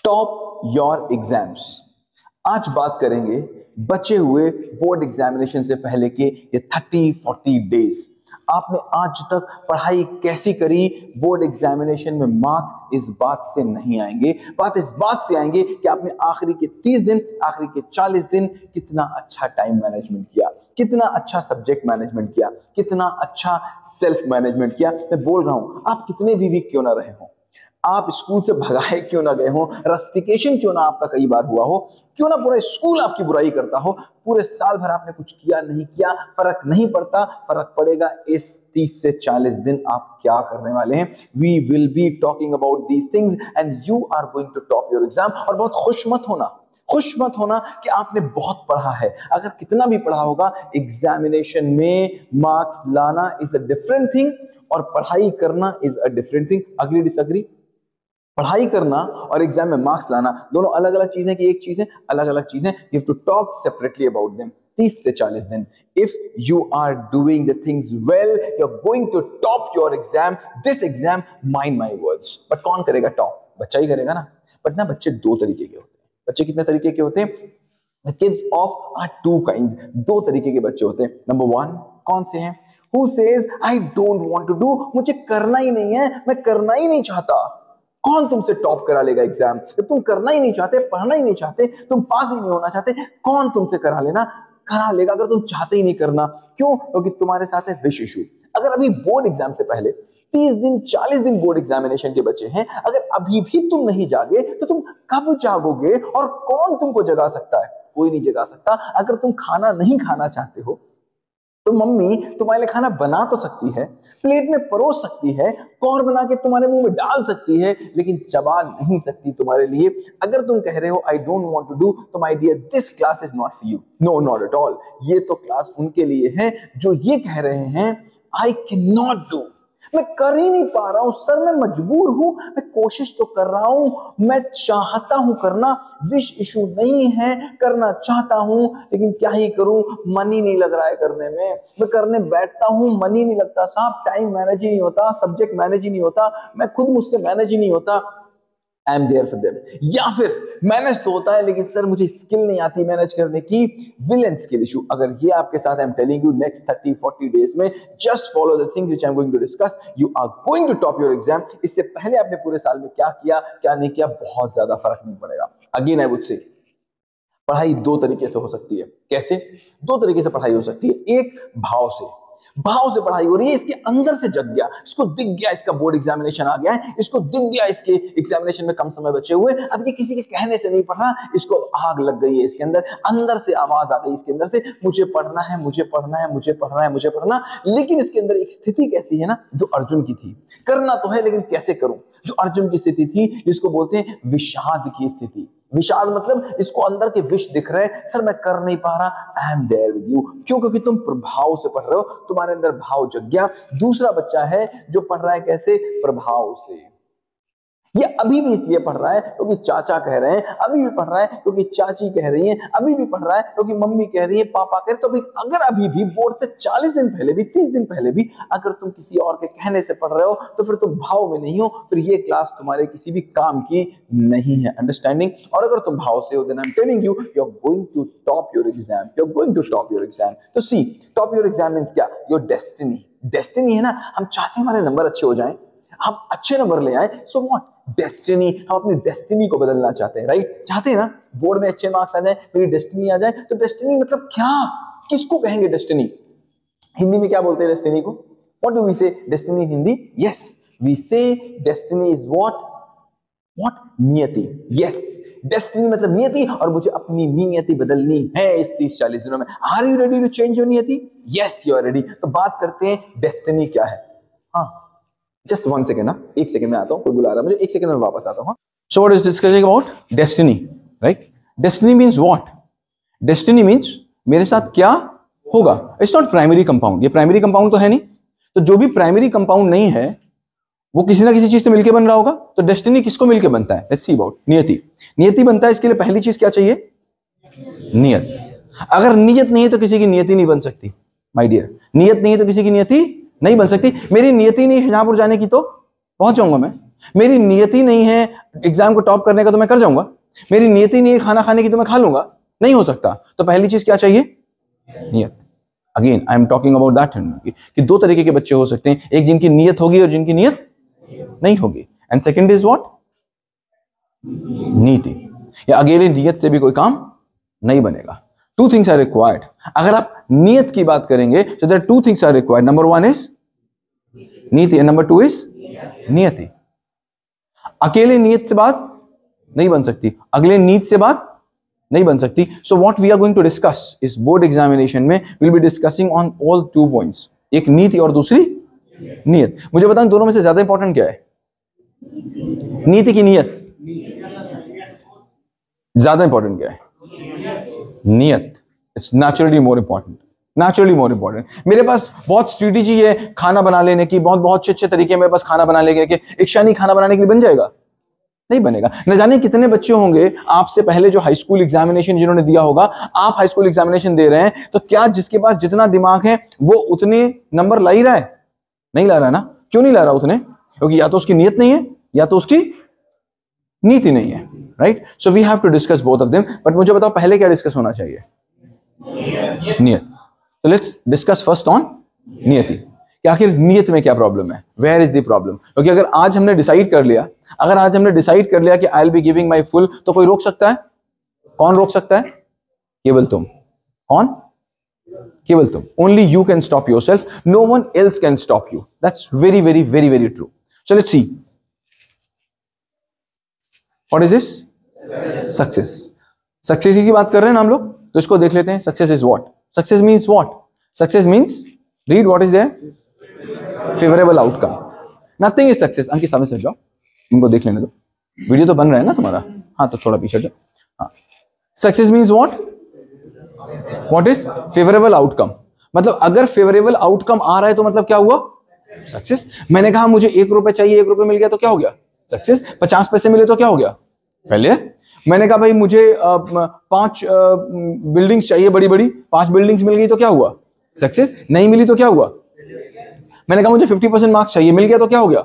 Top your exams. आज बात करेंगे बचे हुए बोर्ड एग्जामिनेशन से पहले के ये 30-40 डेज। आपने आज तक पढ़ाई कैसी करी? बोर्ड एग्जामिनेशन में मार्क्स इस बात से नहीं आएंगे, बात इस बात से आएंगे कि आपने आखिरी के 30 दिन, आखिरी के 40 दिन कितना अच्छा टाइम मैनेजमेंट किया, कितना अच्छा सब्जेक्ट मैनेजमेंट किया, कितना अच्छा सेल्फ मैनेजमेंट किया। मैं बोल रहा हूं, आप कितने भी वीक क्यों ना रहे हो, आप स्कूल से भगाए क्यों ना गए हो, रस्टिकेशन क्यों ना आपका कई बार हुआ हो, क्यों ना पूरा स्कूल आपकी बुराई करता हो, पूरे साल भर आपने कुछ किया नहीं किया, फर्क नहीं पड़ता। फर्क पड़ेगा इस 30 से 40 दिन आप क्या करने वाले हैं। We will be talking about these things and you are going to top your exam. और बहुत खुश मत होना कि आपने बहुत पढ़ा है। अगर कितना भी पढ़ा होगा, एग्जामिनेशन में मार्क्स लाना इज अ डिफरेंट थिंग और पढ़ाई करना is a different thing. Agree disagree? पढ़ाई करना और एग्जाम में मार्क्स लाना दोनों अलग अलग चीजें कि एक चीज है, अलग अलग चीजें। You have to talk separately about them. 30 से 40 दिन। If you are doing the things well, you are going to top your exam, this exam, mind my words. But कौन करेगा टॉप? बच्चा ही करेगा ना। बट ना, बच्चे दो तरीके के होते हैं। बच्चे कितने तरीके के होते हैं? The kids of are two kinds. दो तरीके के बच्चे होते हैं। नंबर वन, कौन से हैं? Who says I don't want to do, मुझे करना ही नहीं है, मैं करना ही नहीं चाहता। कौन तुमसे टॉप करा लेगा एग्जाम? जब तुम करना ही नहीं चाहते, पढ़ना ही नहीं चाहते, तुम पास ही नहीं होना चाहते, कौन तुमसे करा लेगा अगर तुम चाहते ही नहीं करना। क्यों? क्योंकि तुम्हारे साथ है विश इशू। अगर अभी बोर्ड एग्जाम से पहले 30 दिन 40 दिन बोर्ड एग्जामिनेशन के बचे हैं, अगर अभी भी तुम नहीं जागे तो तुम कब जागोगे? और कौन तुमको जगा सकता है? कोई नहीं जगा सकता। अगर तुम खाना नहीं खाना चाहते हो तो मम्मी तुम्हारे लिए खाना बना तो सकती है, प्लेट में परोस सकती है, कौर बना के तुम्हारे मुंह में डाल सकती है, लेकिन चबा नहीं सकती तुम्हारे लिए। अगर तुम कह रहे हो I don't want to do, तो my dear this class is not for you. No, not at all. ये तो क्लास उनके लिए है जो ये कह रहे हैं आई कैन नॉट डू, मैं कर ही नहीं पा रहा हूं सर, मैं मजबूर हूं, मैं कोशिश तो कर रहा हूं, मैं चाहता हूं करना, विश इशू नहीं है, करना चाहता हूं, लेकिन क्या ही करूं, मन ही नहीं लग रहा है करने में। मैं करने बैठता हूं, मन ही नहीं लगता साहब, टाइम मैनेज ही नहीं होता, सब्जेक्ट मैनेज ही नहीं होता, मैं खुद मुझसे मैनेज ही नहीं होता। I am there for them. या फिर मैनेज तो होता है लेकिन सर मुझे स्किल नहीं आती मैनेज करने की, विल एंड स्किल इशू। अगर ये आपके साथ, I am telling you, next 30-40 days में just follow the things which I am going to discuss, you are going to top your exam. इससे पहले आपने पूरे साल में क्या किया क्या नहीं किया, बहुत ज्यादा फर्क नहीं पड़ेगा। अगेन आई वुड से, पढ़ाई दो तरीके से हो सकती है। कैसे? दो तरीके से पढ़ाई हो सकती है। एक, भाव से पढ़ाई हो रही है, इसके अंदर से जग गया, इसको दिख गया इसका बोर्ड एग्जामिनेशन आ गया है, इसको दिख गया इसके एग्जामिनेशन में कम समय बचे हुए, अब ये किसी के कहने से नहीं पढ़ रहा, इसको आग लग गई है इसके अंदर से आवाज आ गई इसके अंदर से, मुझे पढ़ना है, मुझे पढ़ना है, मुझे पढ़ना है, मुझे पढ़ना। लेकिन इसके अंदर एक स्थिति कैसी है ना, जो अर्जुन की थी, करना तो है लेकिन कैसे करूं, जो अर्जुन की स्थिति थी, जिसको बोलते हैं विषाद की स्थिति। विषाद मतलब इसको अंदर के विष दिख रहे हैं, सर मैं कर नहीं पा रहा, I am there with you. क्यों? क्योंकि तुम प्रभाव से पढ़ रहे हो, तुम्हारे अंदर भाव जग गया। दूसरा बच्चा है जो पढ़ रहा है कैसे? प्रभाव से। ये अभी भी इसलिए पढ़ रहा है क्योंकि चाचा कह रहे हैं, अभी भी पढ़ रहा है क्योंकि चाची कह रही है, अभी भी पढ़ रहा है क्योंकि मम्मी कह रही है, पापा कह रहे। तो अगर अभी भी बोर्ड से 40 दिन पहले भी, 30 दिन पहले भी अगर तुम किसी और के कहने से पढ़ रहे हो तो फिर तुम भाव में नहीं हो, फिर ये क्लास तुम्हारे किसी भी काम की नहीं है। अंडरस्टैंडिंग? और अगर तुम भाव से हो, then I am telling you, you are going to top your exam, you are going to top your exam. तो see, top your exam means क्या? Your destiny. डेस्टिनी है ना, हम चाहते हैं हमारे नंबर अच्छे हो जाएं, हम अच्छे नंबर ले आए, सो व्हाट? डेस्टिनी। हम अपनी डेस्टिनी को बदलना चाहते हैं, राइट? चाहते हैं ना बोर्ड में अच्छे मार्क्स आ जाए, मेरी डेस्टिनी आ जाए। तो डेस्टिनी मतलब क्या? किसको कहेंगे डेस्टिनी? हिंदी में क्या बोलते हैं डेस्टिनी को? What do we say destiny in Hindi? Yes, we say destiny is what? नियति। यस, डेस्टिनी मतलब नियति, और मुझे अपनी नियति बदलनी है इस 30-40 दिनों में। Are you ready to change your नियति? Yes, you are ready. तो बात करते हैं डेस्टिनी क्या है। हाँ, जस्ट 1 सेकेंड ना, 1 सेकेंड में आता हूं, कोई बुला रहा है मुझे, 1 सेकेंड में वापस आता हूं। So what is discussing about destiny, right? Destiny means what? Destiny means मेरे साथ क्या होगा। It's not primary compound. ये प्राइमरी कंपाउंड तो है नहीं, तो जो भी प्राइमरी कंपाउंड नहीं है वो किसी ना किसी चीज से मिलकर बन रहा होगा। तो डेस्टिनी किसको मिलकर बनता है? लेट्स सी अबाउट नियति। नियति बनता है, इसके लिए पहली चीज क्या चाहिए? नियत। अगर नियत नहीं है तो किसी की नियति नहीं बन सकती माय डियर। नियत नहीं है तो किसी की नियति नहीं बन सकती। मेरी नियति नहीं शाहजहांपुर जाने की तो पहुंच जाऊंगा मैं, मेरी नियत ही नहीं है एग्जाम को टॉप करने का तो मैं कर जाऊंगा, मेरी नियत ही नहीं है खाना खाने की तो मैं खा लूंगा, नहीं हो सकता। तो पहली चीज क्या चाहिए? नियत। Again I am talking about that कि दो तरीके के बच्चे हो सकते हैं, एक जिनकी नियत होगी और जिनकी नियत नहीं होगी। And second is what? नीति। या अकेले नियत से भी कोई काम नहीं बनेगा। Two things are required. अगर आप नियत की बात करेंगे तो there two things are required. Number one is नीति एंड नंबर टू इज नियति। अकेले नियत से बात नहीं बन सकती, अगले नीत से बात नहीं बन सकती। So what we are going to discuss इस बोर्ड एग्जामिनेशन में, will be discussing on all 2 points, एक नीति और दूसरी नियत। मुझे बताएं दोनों में से ज्यादा इंपॉर्टेंट क्या है? नीति की नियत? ज्यादा इंपॉर्टेंट क्या है? नियत। It's naturally more important, naturally more important. मेरे पास बहुत स्ट्रेटेजी है खाना बना लेने की, बहुत अच्छे तरीके मेरे पास खाना बना लेने के, एक शानी खाना बनाने के लिए बन जाएगा? नहीं बनेगा। न जाने कितने बच्चे होंगे आपसे पहले जो हाई स्कूल एग्जामिनेशन जिन्होंने दिया होगा, आप हाई स्कूल एग्जामिनेशन दे रहे हैं, तो क्या जिसके पास जितना दिमाग है वो उतने नंबर ला ही रहा है? नहीं ला रहा है ना। क्यों नहीं ला रहा उतने? क्योंकि या तो उसकी नियत नहीं है या तो उसकी नीति नहीं है, right? So we have to discuss both of them. But मुझे बताओ पहले क्या डिस्कस होना चाहिए? नियत। तो लेट्स डिस्कस फर्स्ट ऑन नियति कि आखिर नियत में क्या प्रॉब्लम है, वेयर इज द प्रॉब्लम। क्योंकि अगर आज हमने डिसाइड कर लिया कि I will be giving my full, तो कोई रोक सकता है? कौन रोक सकता है? केवल तुम। कौन? केवल तुम। Only you can stop yourself, no one else can stop you. That's very very very very true. So let's see what is this? Success. Success की बात कर रहे हैं ना हम लोग, तो इसको देख लेते हैं। Success is what? Success means what? Success means, read what is there? Favourable outcome. Nothing is success. Ankit सामने से जाओ, इनको देख लेने दो, वीडियो तो बन रहा है ना तुम्हारा। हाँ तो थोड़ा पीछे जाओ। हाँ, success means what? What is favourable outcome? मतलब अगर फेवरेबल आउटकम आ रहा है तो मतलब क्या हुआ? सक्सेस। मैंने कहा मुझे 1 रुपए चाहिए, 1 रुपए मिल गया तो क्या हो गया? सक्सेस। 50 पैसे मिले तो क्या हो गया? फेलियर। मैंने कहा भाई मुझे 5 बिल्डिंग्स चाहिए बड़ी बड़ी, 5 बिल्डिंग्स मिल गई तो क्या हुआ? सक्सेस। नहीं मिली तो क्या हुआ? मैंने कहा मुझे 50% मार्क्स चाहिए, मिल गया तो क्या हो गया?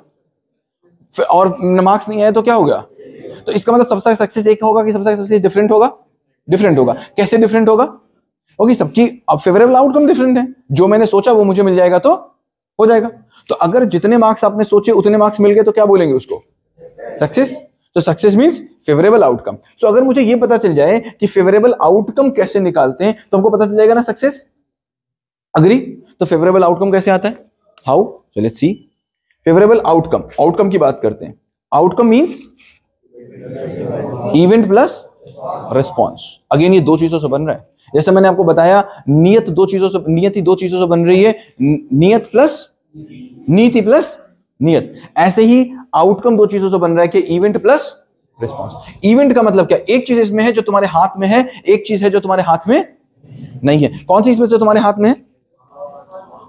और मार्क्स नहीं आए तो क्या हो गया? तो इसका मतलब सबसे सक्सेस एक होगा कि सबसे सक्सेस डिफरेंट होगा? डिफरेंट होगा। कैसे डिफरेंट होगा? क्योंकि सबकी अब फेवरेबल आउटकम डिफरेंट है। जो मैंने सोचा वो मुझे मिल जाएगा तो हो जाएगा। तो अगर जितने मार्क्स आपने सोचे उतने मार्क्स मिल गए तो क्या बोलेंगे उसको? सक्सेस। तो सक्सेस मींस फेवरेबल आउटकम। सो अगर मुझे ये पता चल जाए कि फेवरेबल आउटकम कैसे निकालते हैं तो हमको पता चल जाएगा ना सक्सेस। अग्री? तो फेवरेबल आउटकम कैसे आता है? How? So let's C. Favourable outcome, outcome की बात करते हैं। Outcome means event plus response. Again ये 2 चीजों से बन रहा है। जैसे मैंने आपको बताया नियत 2 चीजों से, नियति 2 चीजों से बन रही है, नियत प्लस नीति प्लस नियत। ऐसे ही आउटकम 2 चीजों से बन रहा है कि इवेंट प्लस रिस्पॉन्स। इवेंट का मतलब क्या? एक चीज इसमें है जो तुम्हारे हाथ में है, एक चीज है जो तुम्हारे हाथ में नहीं है। कौन सी इसमें से तुम्हारे हाथ में है?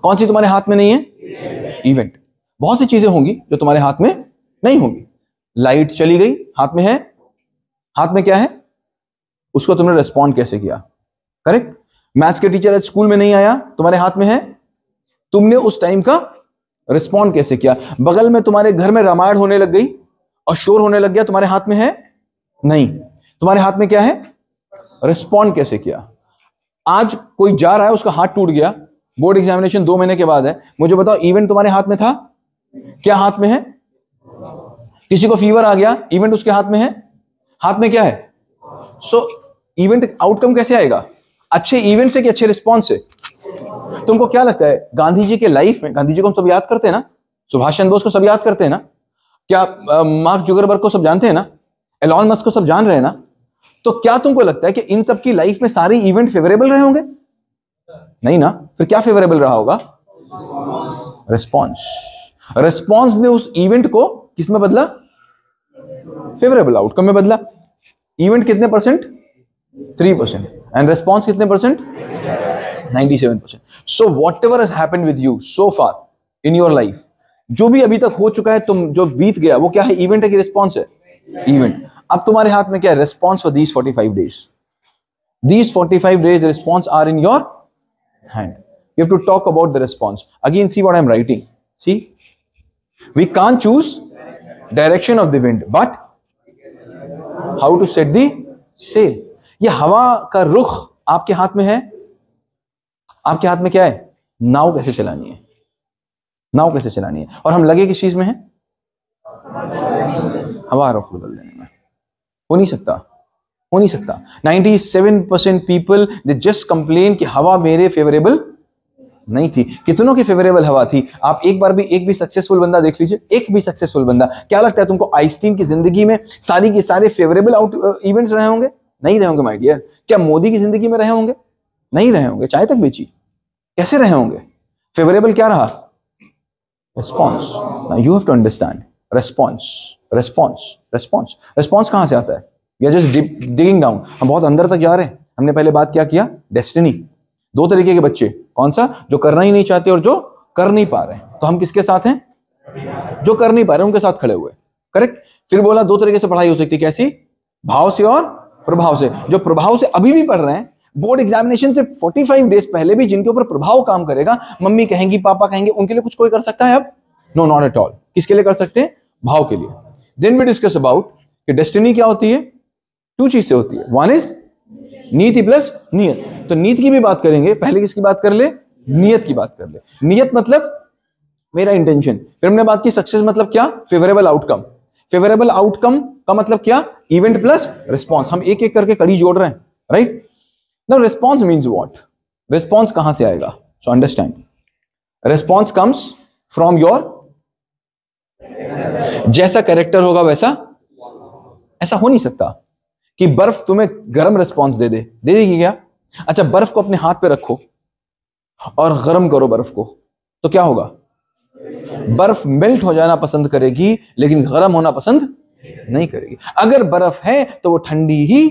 कौन सी तुम्हारे हाथ में नहीं है? इवेंट। बहुत सी चीजें होंगी जो तुम्हारे हाथ में नहीं होंगी। लाइट चली गई, हाथ में है? हाथ में क्या है? उसको तुमने रिस्पॉन्ड कैसे किया? करेक्ट। मैथ्स के टीचर आज स्कूल में नहीं आया, तुम्हारे हाथ में है? तुमने उस टाइम का रिस्पॉन्ड कैसे किया? बगल में तुम्हारे घर में रामायण होने लग गई और शोर होने लग गया, तुम्हारे हाथ में है? नहीं। तुम्हारे हाथ में क्या है? रिस्पॉन्ड कैसे किया? आज कोई जा रहा है, उसका हाथ टूट गया, बोर्ड एग्जामिनेशन 2 महीने के बाद है, मुझे बताओ इवेंट तुम्हारे हाथ में था? क्या हाथ में है? किसी को फीवर आ गया, इवेंट उसके हाथ में है? हाथ में क्या है? सो इवेंट आउटकम कैसे आएगा? अच्छे इवेंट से कि अच्छे रिस्पॉन्स से? तुमको क्या लगता है गांधी जी के लाइफ में, गांधी जी को हम सब याद करते हैं ना, सुभाष चंद्र बोस को सब याद करते हैं ना, क्या मार्क जुगरबर्ग को सब जानते हैं ना, एलॉन मस्क को सब जान रहे हैं ना, तो क्या तुमको लगता है कि इन सब की लाइफ में सारे इवेंट फेवरेबल रहे होंगे? नहीं ना। फिर क्या फेवरेबल रहा होगा? रिस्पॉन्स। रिस्पॉन्स ने उस इवेंट को किसमें बदला? फेवरेबल आउटकम में बदला। इवेंट कितने परसेंट? 3%। एंड रिस्पॉन्स कितने percent? 97%। So whatever has happened with you so far in your life, जो भी अभी तक हो चुका है, तुम जो बीत गया, वो क्या है? इवेंट है कि रिस्पॉन्स है? इवेंट। अब तुम्हारे हाथ में क्या है? Response for these 45 days. These 45 days response are in your hand. You have to talk about the response. Again, see what I'm writing. See? We can't choose direction of the wind, but how to set the sail. ये हवा का रुख आपके हाथ में है। आपके हाथ में क्या है? नाव कैसे चलानी है, नाव कैसे चलानी है। और हम लगे किस चीज में है? हवा रुख बदल देने में। हो नहीं सकता, हो नहीं सकता। 97% पीपल दे जस्ट कंप्लेन कि हवा मेरे फेवरेबल नहीं थी। कितनों की फेवरेबल हवा थी? आप एक भी सक्सेसफुल बंदा देख लीजिए, एक भी सक्सेसफुल बंदा। क्या लगता है तुमको आइंस्टीन की जिंदगी में सारी के सारे फेवरेबल इवेंट्स रहे होंगे? नहीं रहे होंगे माय डियर। क्या मोदी की जिंदगी में रहे होंगे? नहीं रहे होंगे। चाय तक बेची, कैसे रहे होंगे? फेवरेबल क्या रहा? Response. You have to understand response, response, response. Response कहां से आता है? We are just digging down. हम बहुत अंदर तक जा रहे हैं। हमने पहले बात क्या किया? डेस्टिनी। दो तरीके के बच्चे, कौन सा? जो करना ही नहीं चाहते और जो कर नहीं पा रहे हैं। तो हम किसके साथ हैं? जो कर नहीं पा रहे उनके साथ खड़े हुए। करेक्ट। फिर बोला दो तरीके से पढ़ाई हो सकती है। कैसी? भाव से और प्रभाव से। जो प्रभाव से अभी भी पढ़ रहे हैं, बोर्ड एग्जामिनेशन से 45 डेज पहले भी जिनके ऊपर प्रभाव काम करेगा, मम्मी कहेंगी, पापा कहेंगे, उनके लिए कुछ कोई कर सकता है अब? No, not at all. किसके लिए कर सकते हैं? भाव के लिए। देन वी डिस्कस अबाउट कि डेस्टिनी क्या होती है? टू चीज से होती है। वन इज नीति प्लस नियत। तो नीति की भी बात करेंगे, पहले किसकी बात कर ले? नियत की बात कर ले। नियत मतलब मेरा इंटेंशन। फिर हमने बात की सक्सेस मतलब क्या? Favourable outcome. फेवरेबल आउटकम का मतलब क्या? Event plus response. हम एक एक करके कड़ी जोड़ रहे हैं, right? Now response means what? Response कहां से आएगा? So understand, response comes from your, जैसा कैरेक्टर होगा वैसा। ऐसा हो नहीं सकता कि बर्फ तुम्हें गर्म रिस्पॉन्स दे देगी क्या? अच्छा, बर्फ को अपने हाथ पे रखो और गर्म करो बर्फ को, तो क्या होगा? बर्फ मेल्ट हो जाना पसंद करेगी, लेकिन गर्म होना पसंद नहीं करेगी। अगर बर्फ है तो वो ठंडी ही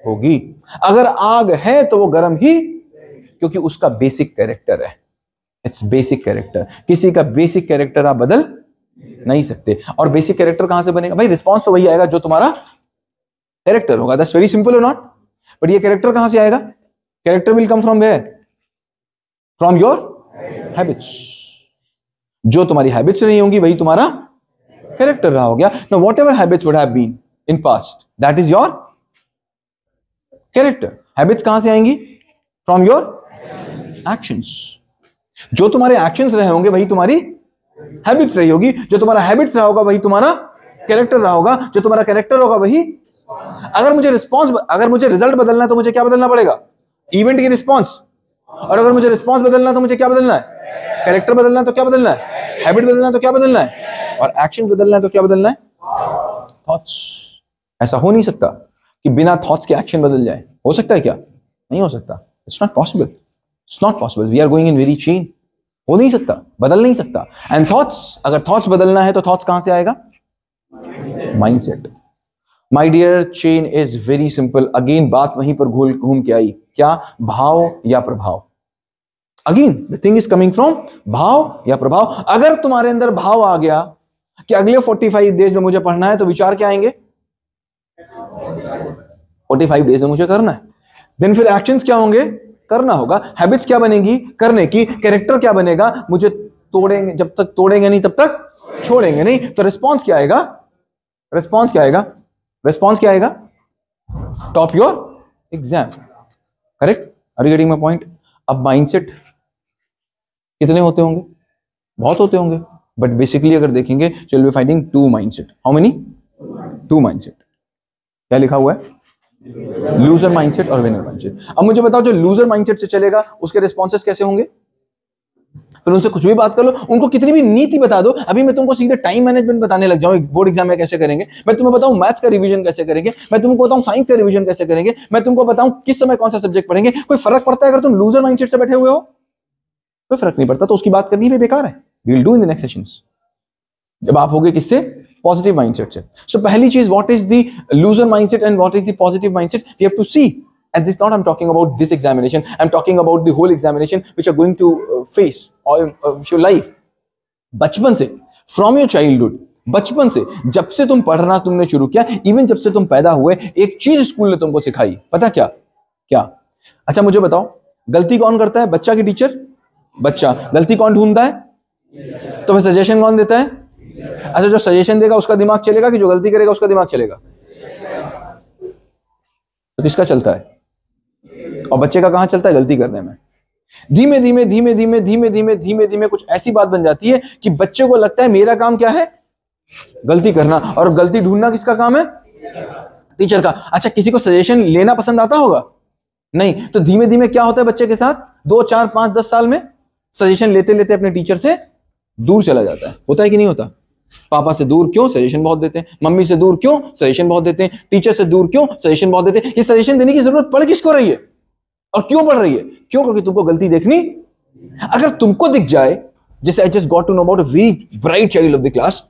होगी, अगर आग है तो वो गर्म ही, क्योंकि उसका बेसिक कैरेक्टर है। It's basic character. किसी का बेसिक कैरेक्टर आप बदल नहीं सकते। और बेसिक कैरेक्टर कहां से बनेगा भाई? रिस्पॉन्स तो वही आएगा जो तुम्हारा कैरेक्टर होगा। दैट्स वेरी सिंपल और नॉट? बट ये कैरेक्टर कहां से आएगा? Character will come from where? From your habits. जो तुम्हारी हैबिट्स रही होंगी वही तुम्हारा कैरेक्टर रहा हो गया। Now whatever habits would have been in past, that is your character. Habits कहां से आएंगी? From your actions. जो तुम्हारे एक्शंस रहे होंगे वही तुम्हारी हैबिट्स रही होगी। जो तुम्हारा हैबिट्स रहा होगा वही तुम्हारा कैरेक्टर रहा होगा। जो तुम्हारा कैरेक्टर होगा वही। अगर मुझे रिजल्ट बदलना है तो मुझे क्या बदलना पड़ेगा? इवेंट की रिस्पॉन्स। और अगर मुझे रिस्पॉन्स बदलना है तो मुझे क्या बदलना है? कैरेक्टर बदलना है तो क्या बदलना है? हैबिट बदलना है तो क्या बदलना है? और एक्शन बदलना है तो क्या बदलना है? थॉट्स। ऐसा हो नहीं सकता कि बिना थॉट्स के एक्शन बदल जाए। हो सकता है क्या? नहीं हो सकता। It's not possible. It's not possible. We are going in very chain. हो नहीं सकता, बदल नहीं सकता। एंड थॉट्स, अगर थॉट्स बदलना है तो थॉट्स कहां से आएगा? Mindset. My dear, chain is very simple. Again बात वहीं पर घूम के आई। क्या? भाव या प्रभाव। Again the thing is coming from भाव या प्रभाव। अगर तुम्हारे अंदर भाव आ गया कि अगले 45 डेज में मुझे पढ़ना है, तो विचार क्या आएंगे? 45 डेज में मुझे करना है। देन फिर एक्शंस क्या होंगे? करना होगा। हैबिट्स क्या बनेगी? करने की। कैरेक्टर क्या बनेगा? मुझे तोड़ेंगे, जब तक तोड़ेंगे नहीं तब तक छोड़ेंगे नहीं। तो रिस्पॉन्स क्या आएगा? रिस्पॉन्स क्या आएगा? रिस्पॉन्स क्या आएगा? Top your exam. Correct? Are you getting my point? अब माइंडसेट कितने होते होंगे? बहुत होते होंगे। बट बेसिकली अगर देखेंगे, so we'll be finding two mindset. How many? Two mindset. क्या लिखा हुआ है? लूजर माइंडसेट और विनर माइंडसेट। अब मुझे बताओ, जो लूजर माइंडसेट से चलेगा उसके रिस्पॉन्सेस कैसे होंगे? फिर उनसे कुछ भी बात कर लो, उनको कितनी भी नीति बता दो। अभी मैं तुमको सीधे टाइम मैनेजमेंट बताने लग जाऊं, बोर्ड एग्जाम में कैसे करेंगे, मैं तुम्हें बताऊं मैथ्स का रिवीजन कैसे करेंगे, मैं तुमको बताऊं साइंस का रिवीजन कैसे करेंगे, मैं तुमको बताऊं किस समय कौन सा सब्जेक्ट पढ़ेंगे। कोई फर्क पड़ता है अगर तुम लूजर माइंडसेट से बैठे हुए हो? कोई फर्क नहीं पड़ता। तो उसकी बात करनी भी बेकार है। We will do in the next sessions, जब आप होगे किससे? पॉजिटिव माइंडसेट से। सो पहली चीज, what is the loser mindset and what is the positive mindset? We have to see. And this not I'm talking about this examination, I'm talking about the whole examination which are going to face or your life. बचपन से, from your childhood, बचपन से जब से तुम पढ़ना तुमने शुरू किया, इवन जब से तुम पैदा हुए, एक चीज स्कूल ने तुमको सिखाई, पता क्या? क्या? अच्छा मुझे बताओ, गलती कौन करता है? बच्चा की टीचर? बच्चा। गलती कौन ढूंढता है? तो सजेशन कौन देता है? अच्छा, जो सजेशन देगा उसका दिमाग चलेगा कि जो गलती करेगा उसका दिमाग चलेगा? तो किसका चलता है? और बच्चे का कहां चलता है? गलती करने में। धीमे धीमे धीमे धीमे धीमे धीमे धीमे धीमे कुछ ऐसी बात बन जाती है कि बच्चे को लगता है मेरा काम क्या है? गलती करना। और गलती ढूंढना किसका काम है? टीचर का। अच्छा, किसी को सजेशन लेना पसंद आता होगा? नहीं। तो धीमे धीमे क्या होता है बच्चे के साथ? 2, 4, 5, 10 साल में सजेशन लेते लेते अपने टीचर से दूर चला जाता है। होता है कि नहीं होता? पापा से दूर क्यों? सजेशन बहुत देते हैं। मम्मी से दूर क्यों? सजेशन बहुत देते हैं। टीचर से दूर क्यों? सजेशन बहुत देते हैं। ये सजेशन देने की जरूरत पड़ किसको रही है और क्यों पड़ रही है? क्यों? क्योंकि तुमको गलती देखनी। अगर तुमको दिख जाए, जैसे I just got to know about a very bright child of the class,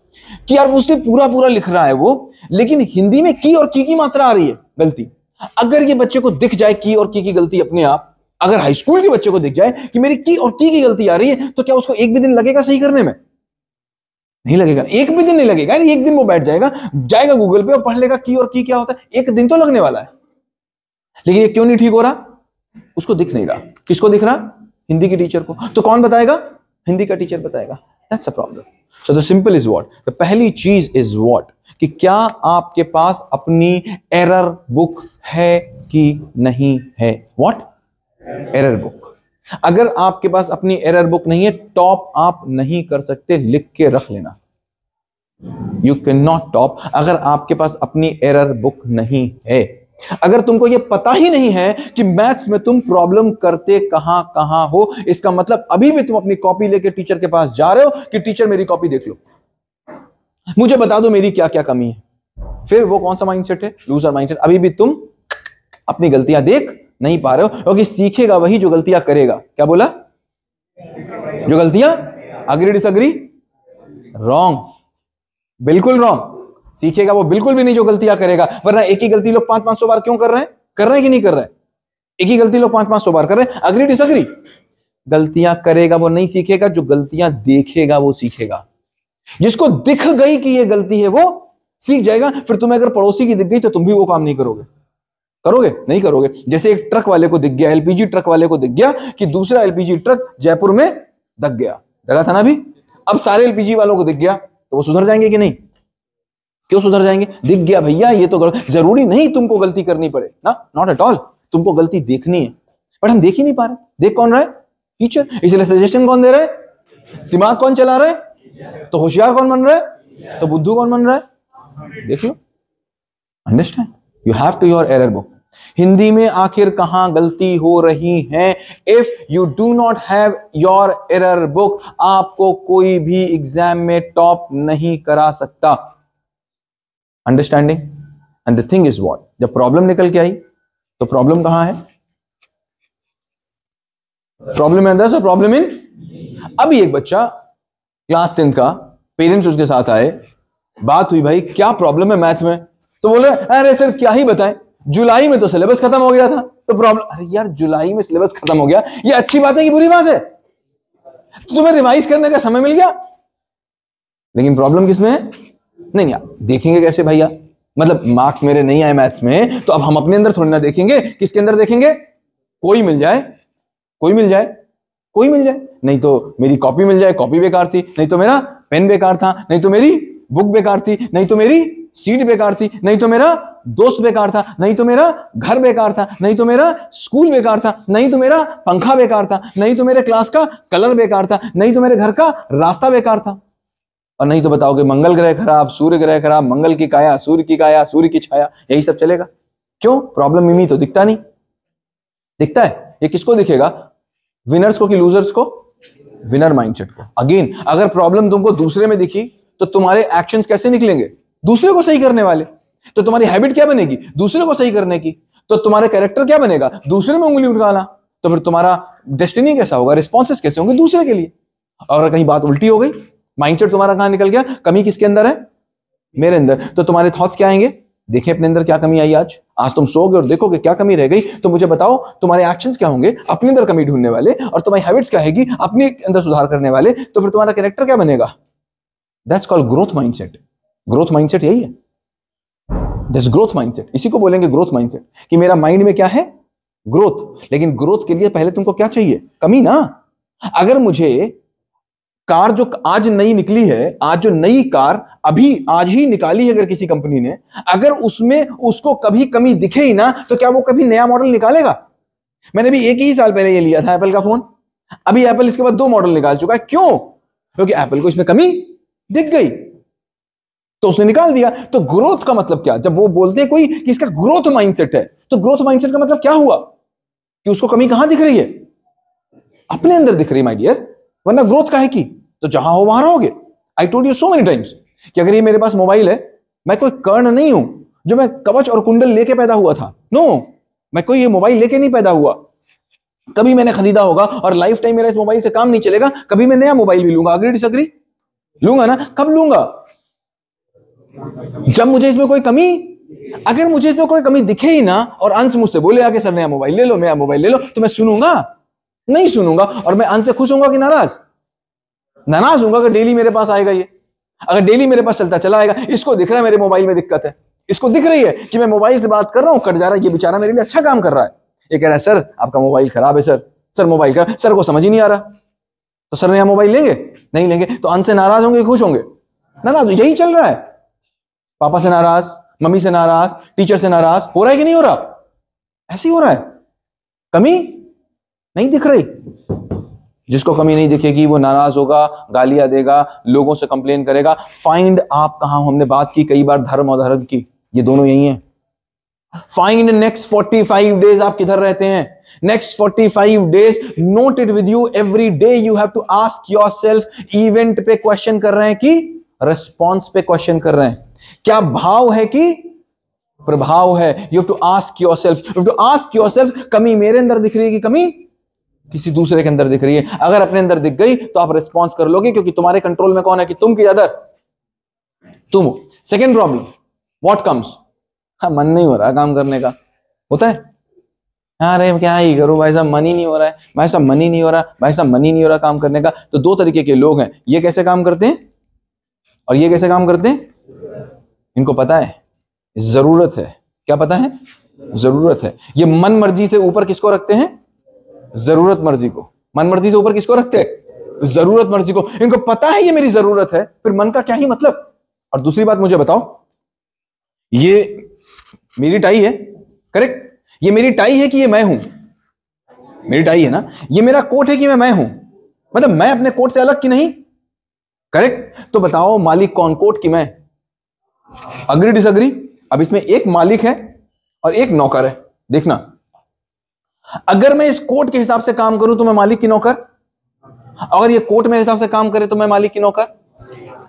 कि यार उसने पूरा पूरा लिख रहा है वो, लेकिन हिंदी में की और की मात्रा आ रही है गलती। अगर ये बच्चे को दिख जाए की और की गलती अपने आप, अगर हाई स्कूल के बच्चे को दिख जाए कि मेरी की और की गलती आ रही है, तो क्या उसको एक भी दिन लगेगा सही करने में? नहीं लगेगा। एक भी दिन नहीं लगेगा। एक दिन वो बैठ जाएगा गूगल पे और पढ़ लेगा की और की क्या होता है। एक दिन तो लगने वाला है। लेकिन ये क्यों नहीं ठीक हो रहा? उसको दिख नहीं रहा। किसको दिख रहा? हिंदी की टीचर को। तो कौन बताएगा? हिंदी का टीचर बताएगा। That's a problem. So the simple is what? The पहली चीज इज व्हाट? कि क्या आपके पास अपनी एरर बुक है कि नहीं है? व्हाट? Error book. अगर आपके पास अपनी एरर बुक नहीं है, टॉप आप नहीं कर सकते। लिख के रख लेना, यू कैन नॉट टॉप अगर आपके पास अपनी एरर बुक नहीं है। अगर तुमको यह पता ही नहीं है कि मैथ्स में तुम प्रॉब्लम करते कहां कहां हो, इसका मतलब अभी भी तुम अपनी कॉपी लेके टीचर के पास जा रहे हो कि टीचर मेरी कॉपी देख लो, मुझे बता दो मेरी क्या क्या कमी है। फिर वो कौन सा माइंडसेट है? Loser mindset. अभी भी तुम अपनी गलतियां देख नहीं पा रहे हो, क्योंकि सीखेगा वही जो गलतियां करेगा। क्या बोला? जो गलतियां। Agree disagree? रॉन्ग, बिल्कुल रॉन्ग। सीखेगा वो बिल्कुल भी नहीं जो गलतियां करेगा। वरना एक ही गलती लोग 500-500 बार क्यों कर रहे हैं? कर रहे हैं कि नहीं कर रहे हैं? एक ही गलती लोग 500-500 बार कर रहे हैं। Agree disagree? गलतियां करेगा वो नहीं सीखेगा, जो गलतियां देखेगा वो सीखेगा। जिसको दिख गई कि ये गलती है वो सीख जाएगा। फिर तुम्हें अगर पड़ोसी की दिख गई तो तुम भी वो काम नहीं करोगे। करोगे? नहीं करोगे। जैसे एक ट्रक वाले को दिख गया, एलपीजी ट्रक वाले को दिख गया कि दूसरा एलपीजी ट्रक जयपुर में दग गया, दगा था ना अभी। अब सारे एलपीजी वालों को दिख गया तो वो सुधर जाएंगे कि नहीं? क्यों सुधर जाएंगे? दिख गया भैया ये तो जरूरी नहीं तुमको गलती करनी पड़े ना, नॉट एट ऑल। तुमको गलती देखनी है, बट हम देख ही नहीं पा रहे। देख कौन रहा है? टीचर। इसलिए सजेशन कौन दे रहा है? दिमाग कौन चला रहा है? तो होशियार कौन बन रहा है? तो बुद्धू कौन बन रहा है? देख लो। Understand? You have to your error book. Hindi में आखिर कहां गलती हो रही है? If you do not have your error book, आपको कोई भी एग्जाम में टॉप नहीं करा सकता। Understanding? And the thing is what? जब प्रॉब्लम निकल के आई तो प्रॉब्लम कहां है? प्रॉब्लम इन दस और प्रॉब्लम इन। अभी एक बच्चा क्लास 10 का, पेरेंट्स उसके साथ आए, बात हुई भाई क्या प्रॉब्लम है मैथ में, तो बोले अरे सर क्या ही बताएं, जुलाई में तो सिलेबस खत्म हो गया था। तो प्रॉब्लम, अरे यार जुलाई में सिलेबस खत्म हो गया, ये अच्छी बात है कि बुरी बात है? तो तुम्हें रिवाइज करने का समय मिल गया। लेकिन प्रॉब्लम किसमें है? नहीं नहीं, देखेंगे कैसे भैया? मतलब मार्क्स मेरे नहीं आए मैथ्स में, तो अब हम अपने अंदर थोड़ी ना देखेंगे, किसके अंदर देखेंगे? कोई मिल जाए, कोई मिल जाए, कोई मिल जाए। नहीं तो मेरी कॉपी मिल जाए, कॉपी बेकार थी, नहीं तो मेरा पेन बेकार था, नहीं तो मेरी बुक बेकार थी, नहीं तो मेरी सीट बेकार थी, नहीं तो मेरा दोस्त बेकार था, नहीं तो मेरा घर बेकार था, नहीं तो मेरा स्कूल बेकार था, नहीं तो मेरा पंखा बेकार था, नहीं तो मेरे क्लास का कलर बेकार था, नहीं तो मेरे घर का रास्ता बेकार था। और नहीं तो बताओगे मंगल ग्रह खराब, सूर्य ग्रह खराब, मंगल की काया, सूर्य की काया, सूर्य की छाया, यही सब चलेगा। क्यों? प्रॉब्लम मिमी तो दिखता नहीं। दिखता है? ये किसको दिखेगा? विनर्स को कि लूजर्स को? विनर माइंडसेट को। अगेन, अगर प्रॉब्लम तुमको दूसरे में दिखी तो तुम्हारे एक्शंस कैसे निकलेंगे? दूसरे को सही करने वाले। तो तुम्हारी हैबिट क्या बनेगी? दूसरे को सही करने की। तो तुम्हारे कैरेक्टर क्या बनेगा? दूसरे में उंगली उठाना। तो फिर तुम्हारा डेस्टिनी कैसा होगा? रिस्पॉन्सेस कैसे होंगे? दूसरे के लिए। और कहीं बात उल्टी हो गई, माइंडसेट तुम्हारा कहां निकल गया? कमी किसके अंदर है? मेरे अंदर। तो तुम्हारे थॉट्स क्या आएंगे? देखें अपने अंदर क्या कमी आई आज तुम सोओगे और देखोगे क्या कमी रह गई, तो मुझे बताओ तुम्हारे एक्शंस क्या होंगे? अपने अंदर कमी ढूंढने वाले। और तुम्हारी हैबिट्स क्या हैगी? अपने अंदर सुधार करने वाले। तो फिर तुम्हारा कैरेक्टर क्या बनेगा? That's called growth mindset. Growth mindset यही है, दैट्स ग्रोथ माइंडसेट। इसी को बोलेंगे ग्रोथ माइंडसेट, कि मेरा माइंड में क्या है? ग्रोथ। लेकिन ग्रोथ के लिए पहले तुमको क्या चाहिए? कमी ना। अगर मुझे कार जो आज नई निकली है, आज जो नई कार अभी आज ही निकाली है अगर किसी कंपनी ने, अगर उसमें उसको कभी कमी दिखे ही ना, तो क्या वो कभी नया मॉडल निकालेगा? मैंने भी एक ही साल पहले ये लिया था एप्पल का फोन, अभी एप्पल इसके बाद 2 मॉडल निकाल चुका है। क्यों? क्योंकि एप्पल को इसमें कमी दिख गई तो उसने निकाल दिया। तो ग्रोथ का मतलब क्या? जब वो बोलते हैं कोई कि इसका ग्रोथ माइंडसेट है, तो ग्रोथ माइंडसेट का मतलब क्या हुआ कि उसको कमी कहां दिख रही है? अपने अंदर दिख रही है माय डियर, वरना ग्रोथ का है कि तो जहां हो वहां रहोगे। I told you so many times कि अगर ये मेरे पास मोबाइल है, मैं कोई कर्ण नहीं हूं जो मैं कवच और कुंडल लेके पैदा हुआ था। नो, मैं कोई ये मोबाइल लेके नहीं पैदा हुआ। कभी मैंने खरीदा होगा और लाइफ टाइम मेरा इस मोबाइल से काम नहीं चलेगा, कभी मैं नया मोबाइल भी लूंगा। Agree disagree? लूंगा ना। कब लूंगा? जब मुझे इसमें कोई कमी, अगर मुझे इसमें कोई कमी दिखे ही ना और अंश मुझसे बोले आके सर नया मोबाइल ले लो, नया मोबाइल ले लो, तो मैं सुनूंगा? नहीं सुनूंगा। और मैं अंश से खुश होऊंगा कि नाराज? नाराज होऊंगा। अगर डेली मेरे पास आएगा ये, अगर डेली मेरे पास चलता चला आएगा, इसको दिख रहा है मेरे मोबाइल में दिक्कत है, इसको दिख रही है कि मैं मोबाइल से बात कर रहा हूं कट जा रहा है, ये बेचारा मेरे लिए अच्छा काम कर रहा है, ये कह रहा है सर आपका मोबाइल खराब है, सर मोबाइल का सर को समझ ही नहीं आ रहा, तो सर नया मोबाइल लेंगे? नहीं लेंगे। तो अंश से नाराज होंगे, खुश होंगे? नाराज। यही चल रहा है। पापा से नाराज, मम्मी से नाराज, टीचर से नाराज, हो रहा है कि नहीं हो रहा? ऐसे ही हो रहा है। कमी नहीं दिख रही। जिसको कमी नहीं दिखेगी वो नाराज होगा, गालियां देगा, लोगों से कंप्लेन करेगा। फाइंड आप कहां, हमने बात की कई बार धर्म और धर्म की, ये दोनों यही हैं। फाइंड नेक्स्ट 45 डेज आप किधर रहते हैं? Next 45 days note it with you. Every day you have to ask yourself, event पे क्वेश्चन कर रहे हैं कि रिस्पॉन्स पे क्वेश्चन कर रहे हैं? क्या भाव है कि प्रभाव है? You have to ask yourself, you have to ask yourself, कमी मेरे अंदर दिख रही है कि कमी किसी दूसरे के अंदर दिख रही है? अगर अपने अंदर दिख गई तो आप रिस्पॉन्स कर लोगे, क्योंकि तुम्हारे कंट्रोल में कौन है कि तुम की अदर तुम हो। Second problem what comes? हाँ, मन नहीं हो रहा काम करने का। होता है, हाँ अरे क्या ही करूं भाई साहब, मन ही नहीं हो रहा है, भाई साहब मन ही नहीं हो रहा, भाई साहब मन ही नहीं हो रहा काम करने का। तो 2 तरीके के लोग हैं, ये कैसे काम करते हैं और ये कैसे काम करते हैं। इनको पता है जरूरत है। क्या पता है? जरूरत है। ये मन मर्जी से ऊपर किसको रखते हैं? जरूरत मर्जी को। मन मर्जी से ऊपर किसको रखते हैं? जरूरत मर्जी को। इनको पता है ये मेरी जरूरत है, फिर मन का क्या ही मतलब। और दूसरी बात मुझे बताओ, ये मेरी टाई है, करेक्ट? ये मेरी टाई है कि ये मैं हूं? मेरी टाई है ना। ये मेरा कोट है कि मैं हूं? मतलब मैं अपने कोट से अलग कि नहीं? करेक्ट। तो बताओ मालिक कौन, कोट कि मैं? Agree disagree? अब इसमें एक मालिक है और एक नौकर है। देखना, अगर मैं इस कोट के हिसाब से काम करूं तो मैं मालिक की नौकर, अगर ये कोट मेरे हिसाब से काम करे तो मैं मालिक की नौकर।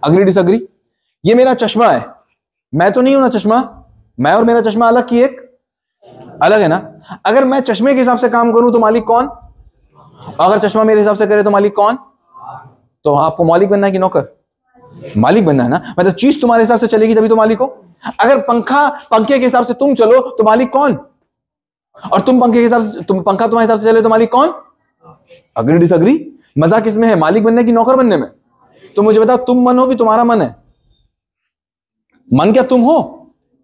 Agree disagree? ये मेरा चश्मा है, मैं तो नहीं हूं ना चश्मा, मैं और मेरा चश्मा अलग की एक अलग है ना। अगर मैं चश्मे के हिसाब से काम करूं तो मालिक कौन? अगर चश्मा मेरे हिसाब से करे तो मालिक कौन? तो आपको मालिक बनना है कि नौकर? मालिक बनना है ना। मतलब चीज तुम्हारे हिसाब से चलेगी तभी तो मालिक हो। अगर पंखे के हिसाब से तुम चलो तो मालिक कौन? और तुम पंखे के हिसाब से, पंखा तुम्हारे हिसाब से चले तो मालिक कौन? Agree disagree? मजा किसमें है, मालिक बनने की नौकर बनने में? तो मुझे बताओ, तुम मन हो कि तुम्हारा मन है? मन क्या तुम हो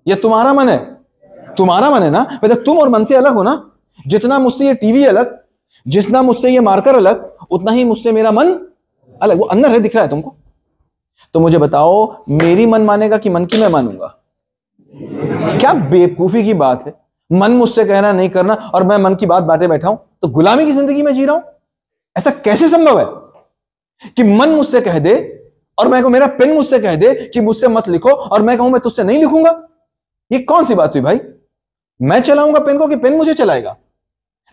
या तुम्हारा मन है? तुम्हारा मन है ना। मतलब तुम और मन से अलग हो ना। जितना मुझसे ये टीवी अलग, जितना मुझसे ये मार्कर अलग, उतना ही मुझसे मेरा मन अलग। वो अंदर है, दिख रहा है तुमको। तो मुझे बताओ, मेरी मन मानेगा कि मन की मैं मानूंगा? क्या बेवकूफी की बात है। मन मुझसे कहना नहीं करना और मैं मन की बात बांटे बैठा हूं, तो गुलामी की जिंदगी में जी रहा हूं। ऐसा कैसे संभव है कि मन मुझसे कह दे और मैं को, मेरा पेन मुझसे कह दे कि मुझसे मत लिखो, और मैं कहूं मैं तुझसे नहीं लिखूंगा? ये कौन सी बात हुई भाई? मैं चलाऊंगा पेन को कि पेन मुझे चलाएगा?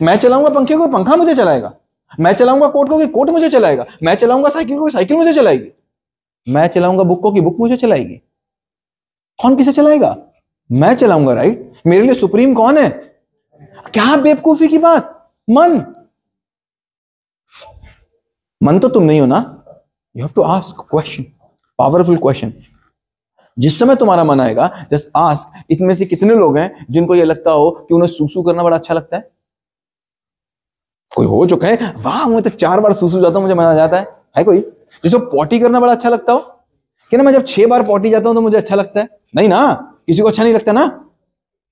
मैं चलाऊंगा पंखे को, पंखा मुझे चलाएगा? मैं चलाऊंगा कोट को कि कोट मुझे चलाएगा? मैं चलाऊंगा साइकिल को कि साइकिल मुझे चलाएगी? मैं चलाऊंगा बुक को कि बुक मुझे चलाएगी? कौन किसे चलाएगा? मैं चलाऊंगा, राइट? मेरे लिए सुप्रीम कौन है? क्या बेवकूफी की बात। मन तो तुम नहीं हो ना। You have to ask question, powerful question. जिस समय तुम्हारा मन आएगा, जस्ट आस्क, इनमें से कितने लोग हैं जिनको यह लगता हो कि उन्हें सूसू करना बड़ा अच्छा लगता है? कोई हो जो कहे वाह मैं तो 4 बार सूसू जाता हूं, मुझे मजा आ जाता है कोई? जिसको पॉटी करना बड़ा अच्छा लगता हो कि ना मैं जब 6 बार पॉटी जाता हूं तो मुझे अच्छा लगता है? नहीं ना, किसी को अच्छा नहीं लगता ना।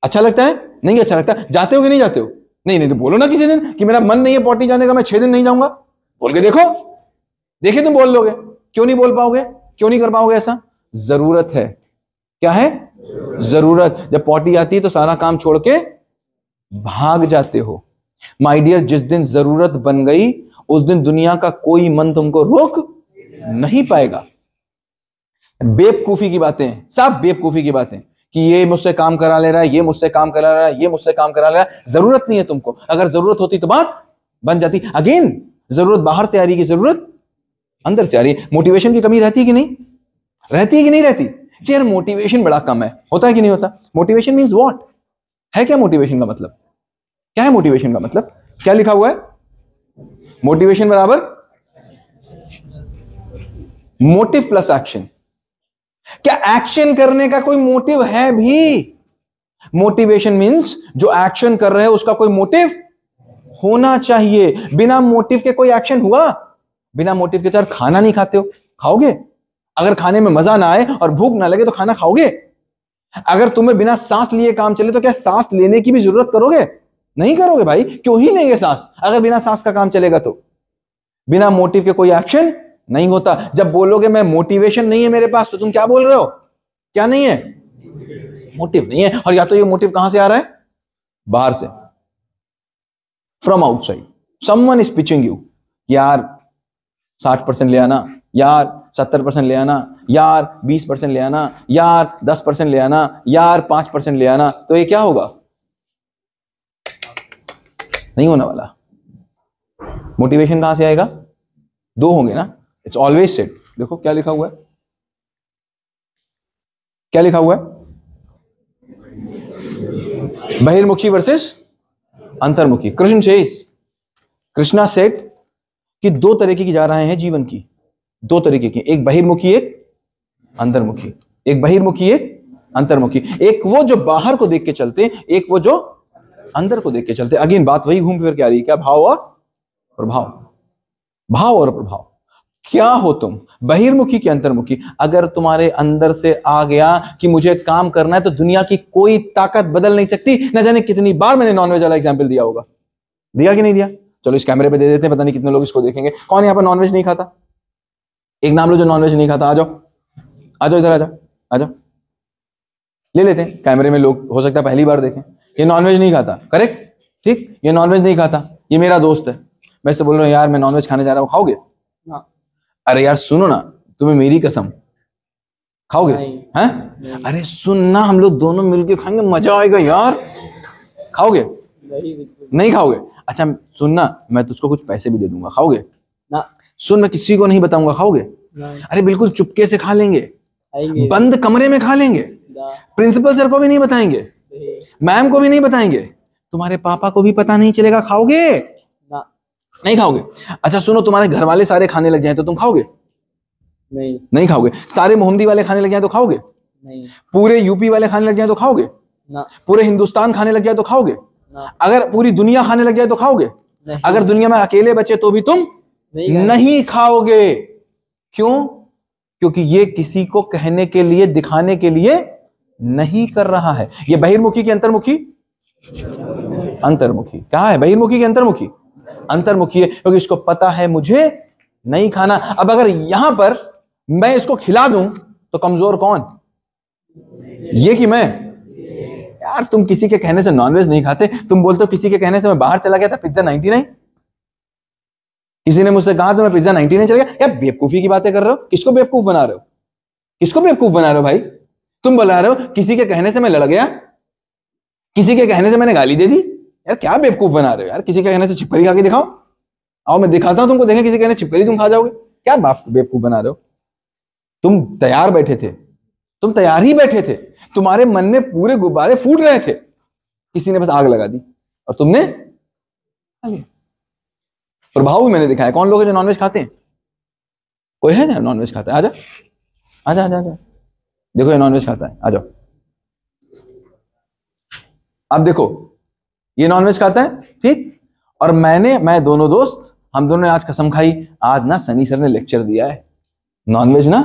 अच्छा लगता है? नहीं अच्छा लगता। जाते हो कि नहीं जाते हो? नहीं तो बोलो ना किसी दिन कि मेरा मन नहीं है पॉटी जाने का, मैं 6 दिन नहीं जाऊंगा। बोल के देखो, देखिए तुम बोल लोगे, क्यों नहीं बोल पाओगे, क्यों नहीं कर पाओगे ऐसा? जरूरत है। क्या है? जरूरत। जब पॉटी आती है तो सारा काम छोड़ के भाग जाते हो। माय डियर, जिस दिन जरूरत बन गई उस दिन दुनिया का कोई मन तुमको रोक नहीं पाएगा। बेवकूफी की बातें, सब बेवकूफी की बातें कि ये मुझसे काम करा ले रहा है, ये मुझसे काम करा रहा है, ये मुझसे काम करा ले रहा है। जरूरत नहीं है तुमको। अगर जरूरत होती तो बात बन जाती। अगेन, जरूरत बाहर से आ रही है कि जरूरत अंदर से आ रही है। मोटिवेशन की कमी रहती है कि नहीं? रहती है कि नहीं रहती? कि यार मोटिवेशन बड़ा कम है, होता है कि नहीं होता? मोटिवेशन मींस व्हाट है? क्या मोटिवेशन का मतलब? क्या है मोटिवेशन का मतलब? क्या लिखा हुआ है? मोटिवेशन बराबर मोटिव प्लस एक्शन। क्या एक्शन करने का कोई मोटिव है भी? मोटिवेशन मींस जो एक्शन कर रहे हैं उसका कोई मोटिव होना चाहिए। बिना मोटिव के कोई एक्शन हुआ? बिना मोटिव के तो यार खाना नहीं खाते हो, खाओगे? अगर खाने में मजा ना आए और भूख ना लगे तो खाना खाओगे? अगर तुम्हें बिना सांस लिए काम चले तो क्या सांस लेने की भी जरूरत करोगे? नहीं करोगे भाई। क्यों ही लेंगे सांस अगर बिना सांस का काम चलेगा तो? बिना मोटिव के कोई एक्शन नहीं होता। जब बोलोगे मैं मोटिवेशन नहीं है मेरे पास, तो तुम क्या बोल रहे हो? क्या नहीं है? मोटिव नहीं है। और या तो ये मोटिव कहां से आ रहा है? बाहर से, from outside. Someone is pitching you, यार 60% ले आना, यार 70% ले आना, यार 20% ले आना, यार 10% ले आना, यार 5% ले आना। तो ये क्या होगा? नहीं होने वाला। मोटिवेशन कहां से आएगा? दो होंगे ना। It's always said. देखो क्या लिखा हुआ है, क्या लिखा हुआ है? बहिर्मुखी वर्सेस अंतर्मुखी। कृष्णा सेड कि दो तरीके की जा रहे हैं जीवन की, दो तरीके की, एक बहिर्मुखी एक अंतर्मुखी। एक बहिर्मुखी एक अंतर्मुखी। एक वो जो बाहर को देख के चलते, एक वो जो अंदर को देख के चलते। अगेन बात वही घूम फिर के आ रही है, क्या? भाव और प्रभाव। भाव और प्रभाव। क्या हो तुम, बहिर्मुखी की अंतर्मुखी? अगर तुम्हारे अंदर से आ गया कि मुझे काम करना है तो दुनिया की कोई ताकत बदल नहीं सकती। न जाने कितनी बार मैंने नॉनवेज वाला एग्जांपल दिया होगा, दिया कि नहीं दिया? चलो इस कैमरे पे दे देते हैं, पता नहीं कितने लोग इसको देखेंगे। कौन यहां पर नॉनवेज नहीं खाता? एक नाम लो जो नॉनवेज नहीं खाता। आ जाओ, आ जाओ, इधर आ जाओ, आ जाओ। ले लेते हैं कैमरे में लोग, हो सकता है पहली बार देखें। ये नॉनवेज नहीं खाता, करेक्ट, ठीक, ये नॉनवेज नहीं खाता, ये मेरा दोस्त है। मैं इससे बोल रहा हूँ यार मैं नॉनवेज खाने जा रहा हूँ, खाओगे? अरे यार सुनो ना, तुम्हें मेरी कसम, खाओगे? हैं? अरे सुनना, हम लोग दोनों मिलके खाएंगे, मजा आएगा यार, खाओगे? नहीं खाओगे? अच्छा सुनना, मैं तुझको कुछ पैसे भी दे दूंगा, खाओगे? ना। सुन, मैं किसी को नहीं बताऊंगा, खाओगे? अरे बिल्कुल चुपके से खा लेंगे, बंद कमरे में खा लेंगे, प्रिंसिपल सर को भी नहीं बताएंगे, मैम को भी नहीं बताएंगे, तुम्हारे पापा को भी पता नहीं चलेगा, खाओगे? ना। नहीं खाओगे? अच्छा सुनो, तुम्हारे घर वाले सारे खाने लग जाए तो तुम खाओगे? नहीं। नहीं खाओगे? सारे मोहम्मदी वाले खाने लग जाए तो खाओगे? नहीं। पूरे यूपी वाले खाने लग जाए तो खाओगे? ना। पूरे हिंदुस्तान खाने लग जाए तो खाओगे? ना। अगर पूरी दुनिया खाने लग जाए तो खाओगे? नहीं। अगर दुनिया में अकेले बचे तो भी तुम नहीं खाओगे। क्यों? क्योंकि ये किसी को कहने के लिए, दिखाने के लिए नहीं कर रहा है। ये बहिर्मुखी की अंतर्मुखी? अंतर्मुखी। क्या है? बहिर्मुखी की अंतर्मुखी? अंतर्मुखी है, क्योंकि इसको पता है मुझे नहीं खाना। अब अगर यहां पर मैं इसको खिला दूं तो कमजोर कौन? ये कि मैं? यार तुम किसी के कहने से नॉनवेज नहीं खाते, तुम बोलते हो किसी के कहने से मैं बाहर चला गया था पिज्जा 99। किसी ने मुझसे कहा तो मैं पिज्जा 99 चला गया। यार बेवकूफी की बातें कर रहे हो। किसको बेवकूफ बना रहे हो? किसको बेवकूफ बना रहे हो भाई? तुम बता रहे हो किसी के कहने से मैं लड़ गया, किसी के कहने से मैंने गाली दे दी। यार क्या बेवकूफ बना रहे हो यार? किसी के कहने से छिपकली खा के दिखाओ, आओ मैं दिखाता हूं तुमको, देखें किसी कहने छिपकली तुम खा जाओगे। क्या बेवकूफ बना रहे हो? तुम तैयार बैठे थे, तुम तैयार ही बैठे थे, तुम्हारे मन में पूरे गुब्बारे फूट रहे थे, किसी ने बस आग लगा दी और तुमने प्रभाव भी मैंने दिखाया। कौन लोग हैं जो नॉनवेज खाते हैं? कोई है ना नॉनवेज खाता है? आजा आजा आजा आजा, देखो ये नॉनवेज खाता है, आ जाओ। अब देखो ये नॉनवेज खाता है, ठीक, और मैं दोनों दोस्त, हम दोनों ने आज कसम खाई, आज ना सनी सर ने लेक्चर दिया है, नॉनवेज ना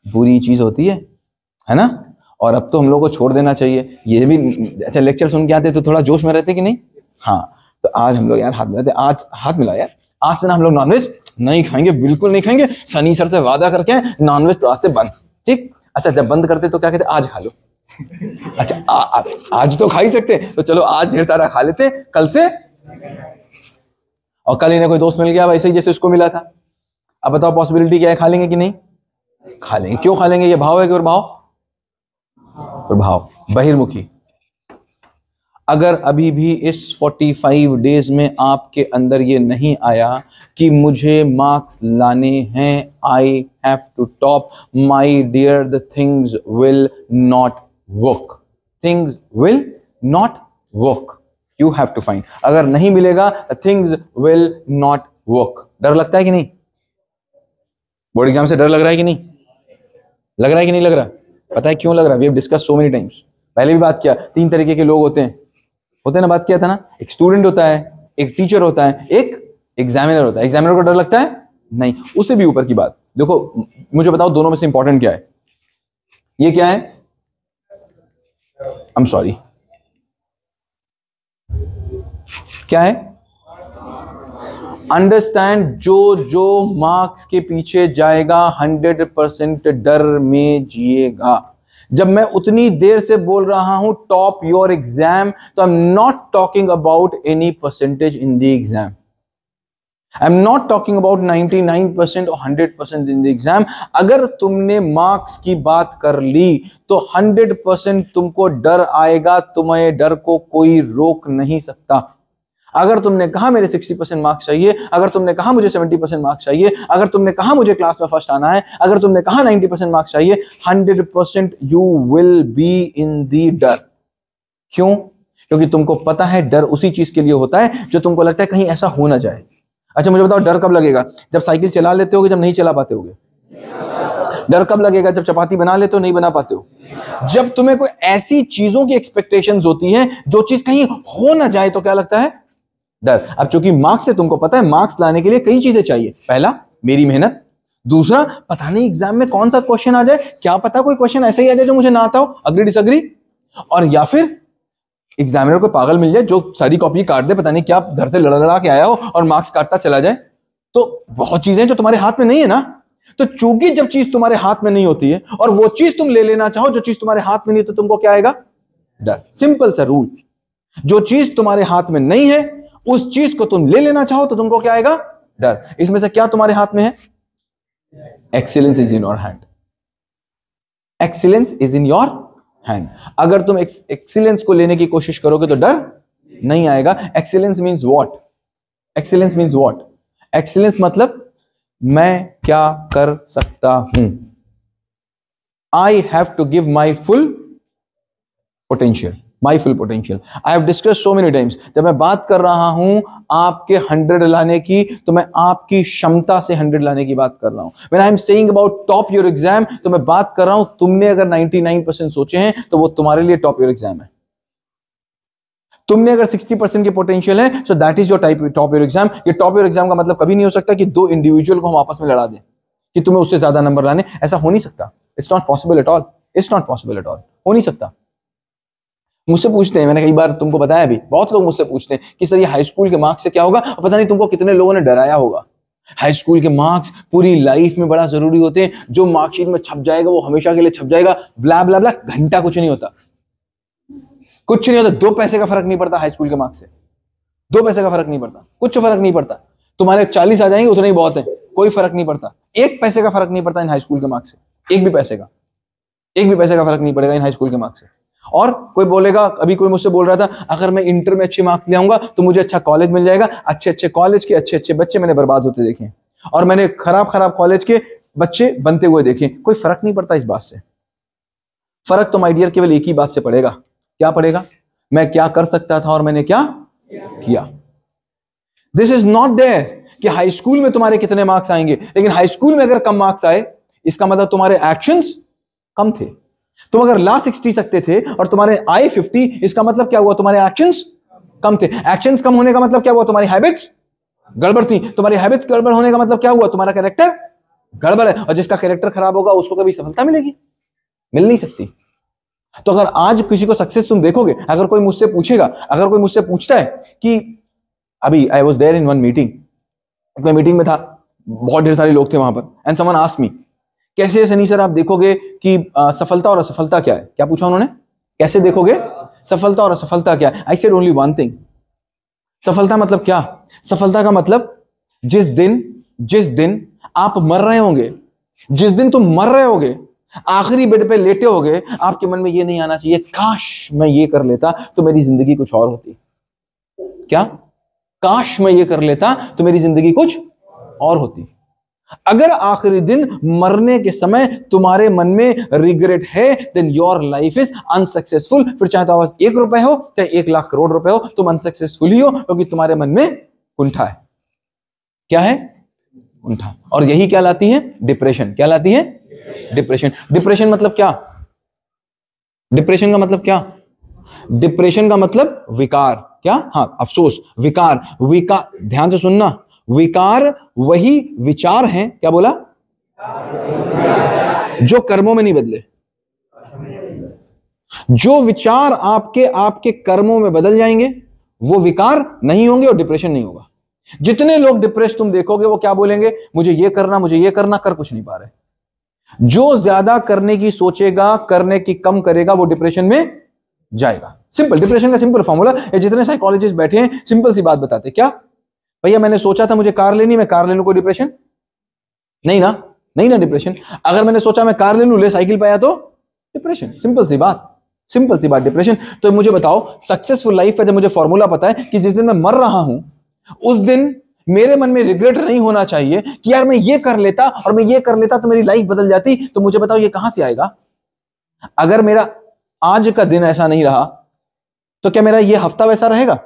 बुरी चीज होती है ना, और अब तो हम लोग को छोड़ देना चाहिए। ये भी अच्छा लेक्चर सुन के आते तो थोड़ा जोश में रहते कि नहीं? हाँ, तो आज हम लोग यार हाथ मिलाते, आज हाथ मिला यार, आज से ना हम लोग नॉनवेज नहीं खाएंगे, बिल्कुल नहीं खाएंगे, सनी सर से वादा करके नॉनवेज तो आज से बंद। ठीक, अच्छा जब बंद करते तो क्या कहते, आज खा लो। अच्छा आज तो खा ही सकते, तो चलो आज ढेर सारा खा लेते, कल से। और कल इन्हें कोई दोस्त मिल गया वैसे ही जैसे उसको मिला था, अब बताओ पॉसिबिलिटी क्या है, खा लेंगे कि नहीं? खा लेंगे। क्यों खा लेंगे? ये भाव है कि प्रभाव? प्रभाव, बहिर्मुखी। अगर अभी भी इस 45 डेज में आपके अंदर ये नहीं आया कि मुझे मार्क्स लाने हैं, I have to top, my dear, the things will not work, things will not work, you have to find. अगर नहीं मिलेगा, थिंग्स विल नॉट वर्क। डर लगता है कि नहीं? बोर्ड एग्जाम से डर लग रहा है कि नहीं? लग रहा है कि नहीं लग रहा? पता है क्यों लग रहा है? We have discuss so many times, पहले भी बात किया। 3 तरीके के लोग होते हैं ना, बात किया था ना। एक स्टूडेंट होता है, एक टीचर होता है, एक एग्जामिनर होता है। एग्जामिनर को डर लगता है? नहीं। उससे भी ऊपर की बात देखो, मुझे बताओ दोनों में से इंपॉर्टेंट क्या है? ये क्या है? आई एम सॉरी, क्या है? अंडरस्टैंड, जो मार्क्स के पीछे जाएगा 100% डर में जिएगा। जब मैं उतनी देर से बोल रहा हूं टॉप योर एग्जाम, तो आई am not talking about any percentage in the exam, I am not talking about 99% और 100% इन द एग्जाम। अगर तुमने मार्क्स की बात कर ली तो 100% तुमको डर आएगा, तुम्हें डर को कोई रोक नहीं सकता। अगर तुमने कहा मेरे 60% मार्क्स चाहिए, अगर तुमने कहा मुझे 70% मार्क्स चाहिए, अगर तुमने कहा मुझे क्लास में फर्स्ट आना है, अगर तुमने कहा 90% मार्क्स चाहिए, 100% यू विल बी इन दी डर। क्यों? क्योंकि तुमको पता है डर उसी चीज के लिए होता है जो तुमको लगता है कहीं ऐसा हो ना जाए। अच्छा मुझे बताओ डर कब लगेगा? जब साइकिल चला लेते होगे, जब नहीं चला पाते होगे। डर कब लगेगा? जब चपाती बना लेते हो, नहीं बना पाते हो। जब तुम्हें कोई ऐसी चीजों की एक्सपेक्टेशंस होती हैं जो चीज कहीं हो ना जाए तो क्या लगता है? डर। अब चूंकि मार्क्स है, तुमको पता है मार्क्स लाने के लिए कई चीजें चाहिए। पहला, मेरी मेहनत। दूसरा, पता नहीं एग्जाम में कौन सा क्वेश्चन आ जाए, क्या पता कोई क्वेश्चन ऐसा ही आ जाए जो मुझे ना आता हो, अग्री डिसअग्री। और या फिर एग्जामिनर को पागल मिल जाए जो सारी कॉपी काट दे, पता नहीं क्या घर से लड़ा लड़ा के आया हो और मार्क्स काटता चला जाए। तो बहुत चीजें जो तुम्हारे हाथ में नहीं है ना। तो चूंकि जब चीज तुम्हारे हाथ में नहीं होती है और वो चीज तुम ले लेना चाहो जो चीज तुम्हारे हाथ में नहीं है, तो तुमको क्या आएगा? डर। सिंपल सा रूल, जो चीज तुम्हारे हाथ में नहीं है उस चीज को तुम ले लेना चाहो तो तुमको क्या आएगा? डर। इसमें से क्या तुम्हारे हाथ में है? Excellence is in your hand. Excellence is in your hand. अगर तुम एक्सीलेंस को लेने की कोशिश करोगे तो डर नहीं आएगा। Excellence means what? Excellence means what? Excellence मतलब मैं क्या कर सकता हूं। I have to give my full potential, my full potential. I have discuss so many times, जब मैं बात कर रहा हूं आपके 100 लाने की, तो मैं आपकी क्षमता से 100 लाने की बात कर रहा हूं। When I am saying about top your exam, तो मैं बात कर रहा हूं तुमने अगर 99% सोचे हैं तो वो तुम्हारे लिए टॉप योर एग्जाम है। तुमने अगर 60% की पोटेंशियल है, so that is your top your exam. ये टॉप योर एग्जाम का मतलब कभी नहीं हो सकता कि 2 इंडिविजुअल को हम आपस में लड़ा दें कि तुम्हें उससे ज्यादा नंबर लाने। ऐसा हो नहीं सकता। It's not possible at all. It's not possible at all. हो नहीं सकता। मुझसे पूछते हैं, मैंने कई बार तुमको बताया भी, बहुत लोग मुझसे पूछते हैं कि सर ये हाई स्कूल के मार्क्स से क्या होगा। और पता नहीं तुमको कितने लोगों ने डराया होगा। हाई स्कूल के मार्क्स पूरी लाइफ में बड़ा जरूरी होते हैं, जो मार्कशीट में छप जाएगा वो हमेशा के लिए छप जाएगा, ब्ला ब्ला ब्ला। घंटा कुछ नहीं होता, कुछ नहीं होता। 2 पैसे का फर्क नहीं पड़ता हाई स्कूल के मार्क्स से। 2 पैसे का फर्क नहीं पड़ता, कुछ फर्क नहीं पड़ता। तुम्हारे 40 आ जाएंगे उतने ही बहुत है, कोई फर्क नहीं पड़ता। 1 पैसे का फर्क नहीं पड़ता इन हाई स्कूल के मार्क्स से। एक भी पैसे का फर्क नहीं पड़ेगा इन हाई स्कूल के मार्क्स से। और कोई बोलेगा, अभी कोई मुझसे बोल रहा था अगर मैं इंटर में अच्छे मार्क्स ले आऊंगा तो मुझे अच्छा कॉलेज मिल जाएगा। अच्छे अच्छे कॉलेज के अच्छे अच्छे बच्चे मैंने बर्बाद होते देखे और मैंने खराब खराब कॉलेज के बच्चे बनते हुए देखे। कोई फर्क नहीं पड़ता इस बात से। फर्क तो माय डियर केवल एक ही बात से पड़ेगा। क्या पड़ेगा? मैं क्या कर सकता था और मैंने क्या किया। दिस इज नॉट देयर कि हाई स्कूल में तुम्हारे कितने मार्क्स आएंगे, लेकिन हाई स्कूल में अगर कम मार्क्स आए इसका मतलब तुम्हारे एक्शंस कम थे। तुम अगर ला 60 सकते थे और तुम्हारे आई 50, इसका मतलब क्या हुआ? तुम्हारे एक्शंस कम थे। एक्शंस कम होने का मतलब क्या हुआ? तुम्हारी हैबिट्स गड़बड़ थी। तुम्हारी हैबिट्स गड़बड़ होने का मतलब क्या हुआ? तुम्हारा कैरेक्टर गड़बड़ है। और जिसका कैरेक्टर खराब होगा उसको कभी सफलता मिलेगी? मिल नहीं सकती। तो अगर आज किसी को सक्सेस तुम देखोगे, अगर कोई मुझसे पूछेगा, अगर कोई मुझसे पूछता है कि अभी I was there in one meeting, मैं मीटिंग में था, बहुत ढेर सारे लोग थे वहां पर, एंड समवन आस्क्ड मी, कैसे सनी सर आप देखोगे कि सफलता और असफलता क्या है? क्या पूछा उन्होंने? कैसे देखोगे सफलता और असफलता क्या है? I said only one thing, सफलता मतलब क्या? सफलता का मतलब जिस दिन आप मर रहे होंगे, जिस दिन तुम मर रहे होगे, आखिरी बेड पे लेटे होगे, आपके मन में ये नहीं आना चाहिए काश मैं ये कर लेता तो मेरी जिंदगी कुछ और होती। क्या? काश मैं ये कर लेता तो मेरी जिंदगी कुछ और होती। अगर आखिरी दिन मरने के समय तुम्हारे मन में रिग्रेट है, then your life is unsuccessful. फिर चाहे तो आवाज 1 रुपए हो चाहे 1 लाख करोड़ रुपए हो, तुम अनसक्सेसफुल ही हो, क्योंकि तुम्हारे मन में कुंठा है। क्या है? कुंठा। और यही क्या लाती है? डिप्रेशन। क्या लाती है? डिप्रेशन। डिप्रेशन मतलब क्या? डिप्रेशन का मतलब क्या? डिप्रेशन का मतलब विकार। क्या? हाँ, अफसोस, विकार। विकार, ध्यान से सुनना, विकार वही विचार हैं, क्या बोला? जो कर्मों में नहीं बदले। जो विचार आपके कर्मों में बदल जाएंगे वो विकार नहीं होंगे और डिप्रेशन नहीं होगा। जितने लोग डिप्रेस तुम देखोगे वो क्या बोलेंगे? मुझे ये करना, कर कुछ नहीं पा रहे। जो ज्यादा करने की सोचेगा, करने की कम करेगा, वो डिप्रेशन में जाएगा। सिंपल, डिप्रेशन का सिंपल फॉर्मूला। जितने साइकोलॉजिस्ट बैठे हैं सिंपल सी बात बताते, क्या भैया मैंने सोचा था मुझे कार लेनी, मैं कार ले लूं, कोई डिप्रेशन नहीं ना? नहीं ना डिप्रेशन। अगर मैंने सोचा मैं कार ले लूं, ले साइकिल पाया तो डिप्रेशन। सिंपल सी बात, सिंपल सी बात, डिप्रेशन। तो मुझे बताओ, सक्सेसफुल लाइफ का जब मुझे फॉर्मूला पता है कि जिस दिन मैं मर रहा हूं उस दिन मेरे मन में रिग्रेट नहीं होना चाहिए कि यार मैं ये कर लेता और मैं ये कर लेता तो मेरी लाइफ बदल जाती, तो मुझे बताओ ये कहां से आएगा? अगर मेरा आज का दिन ऐसा नहीं रहा तो क्या मेरा ये हफ्ता वैसा रहेगा?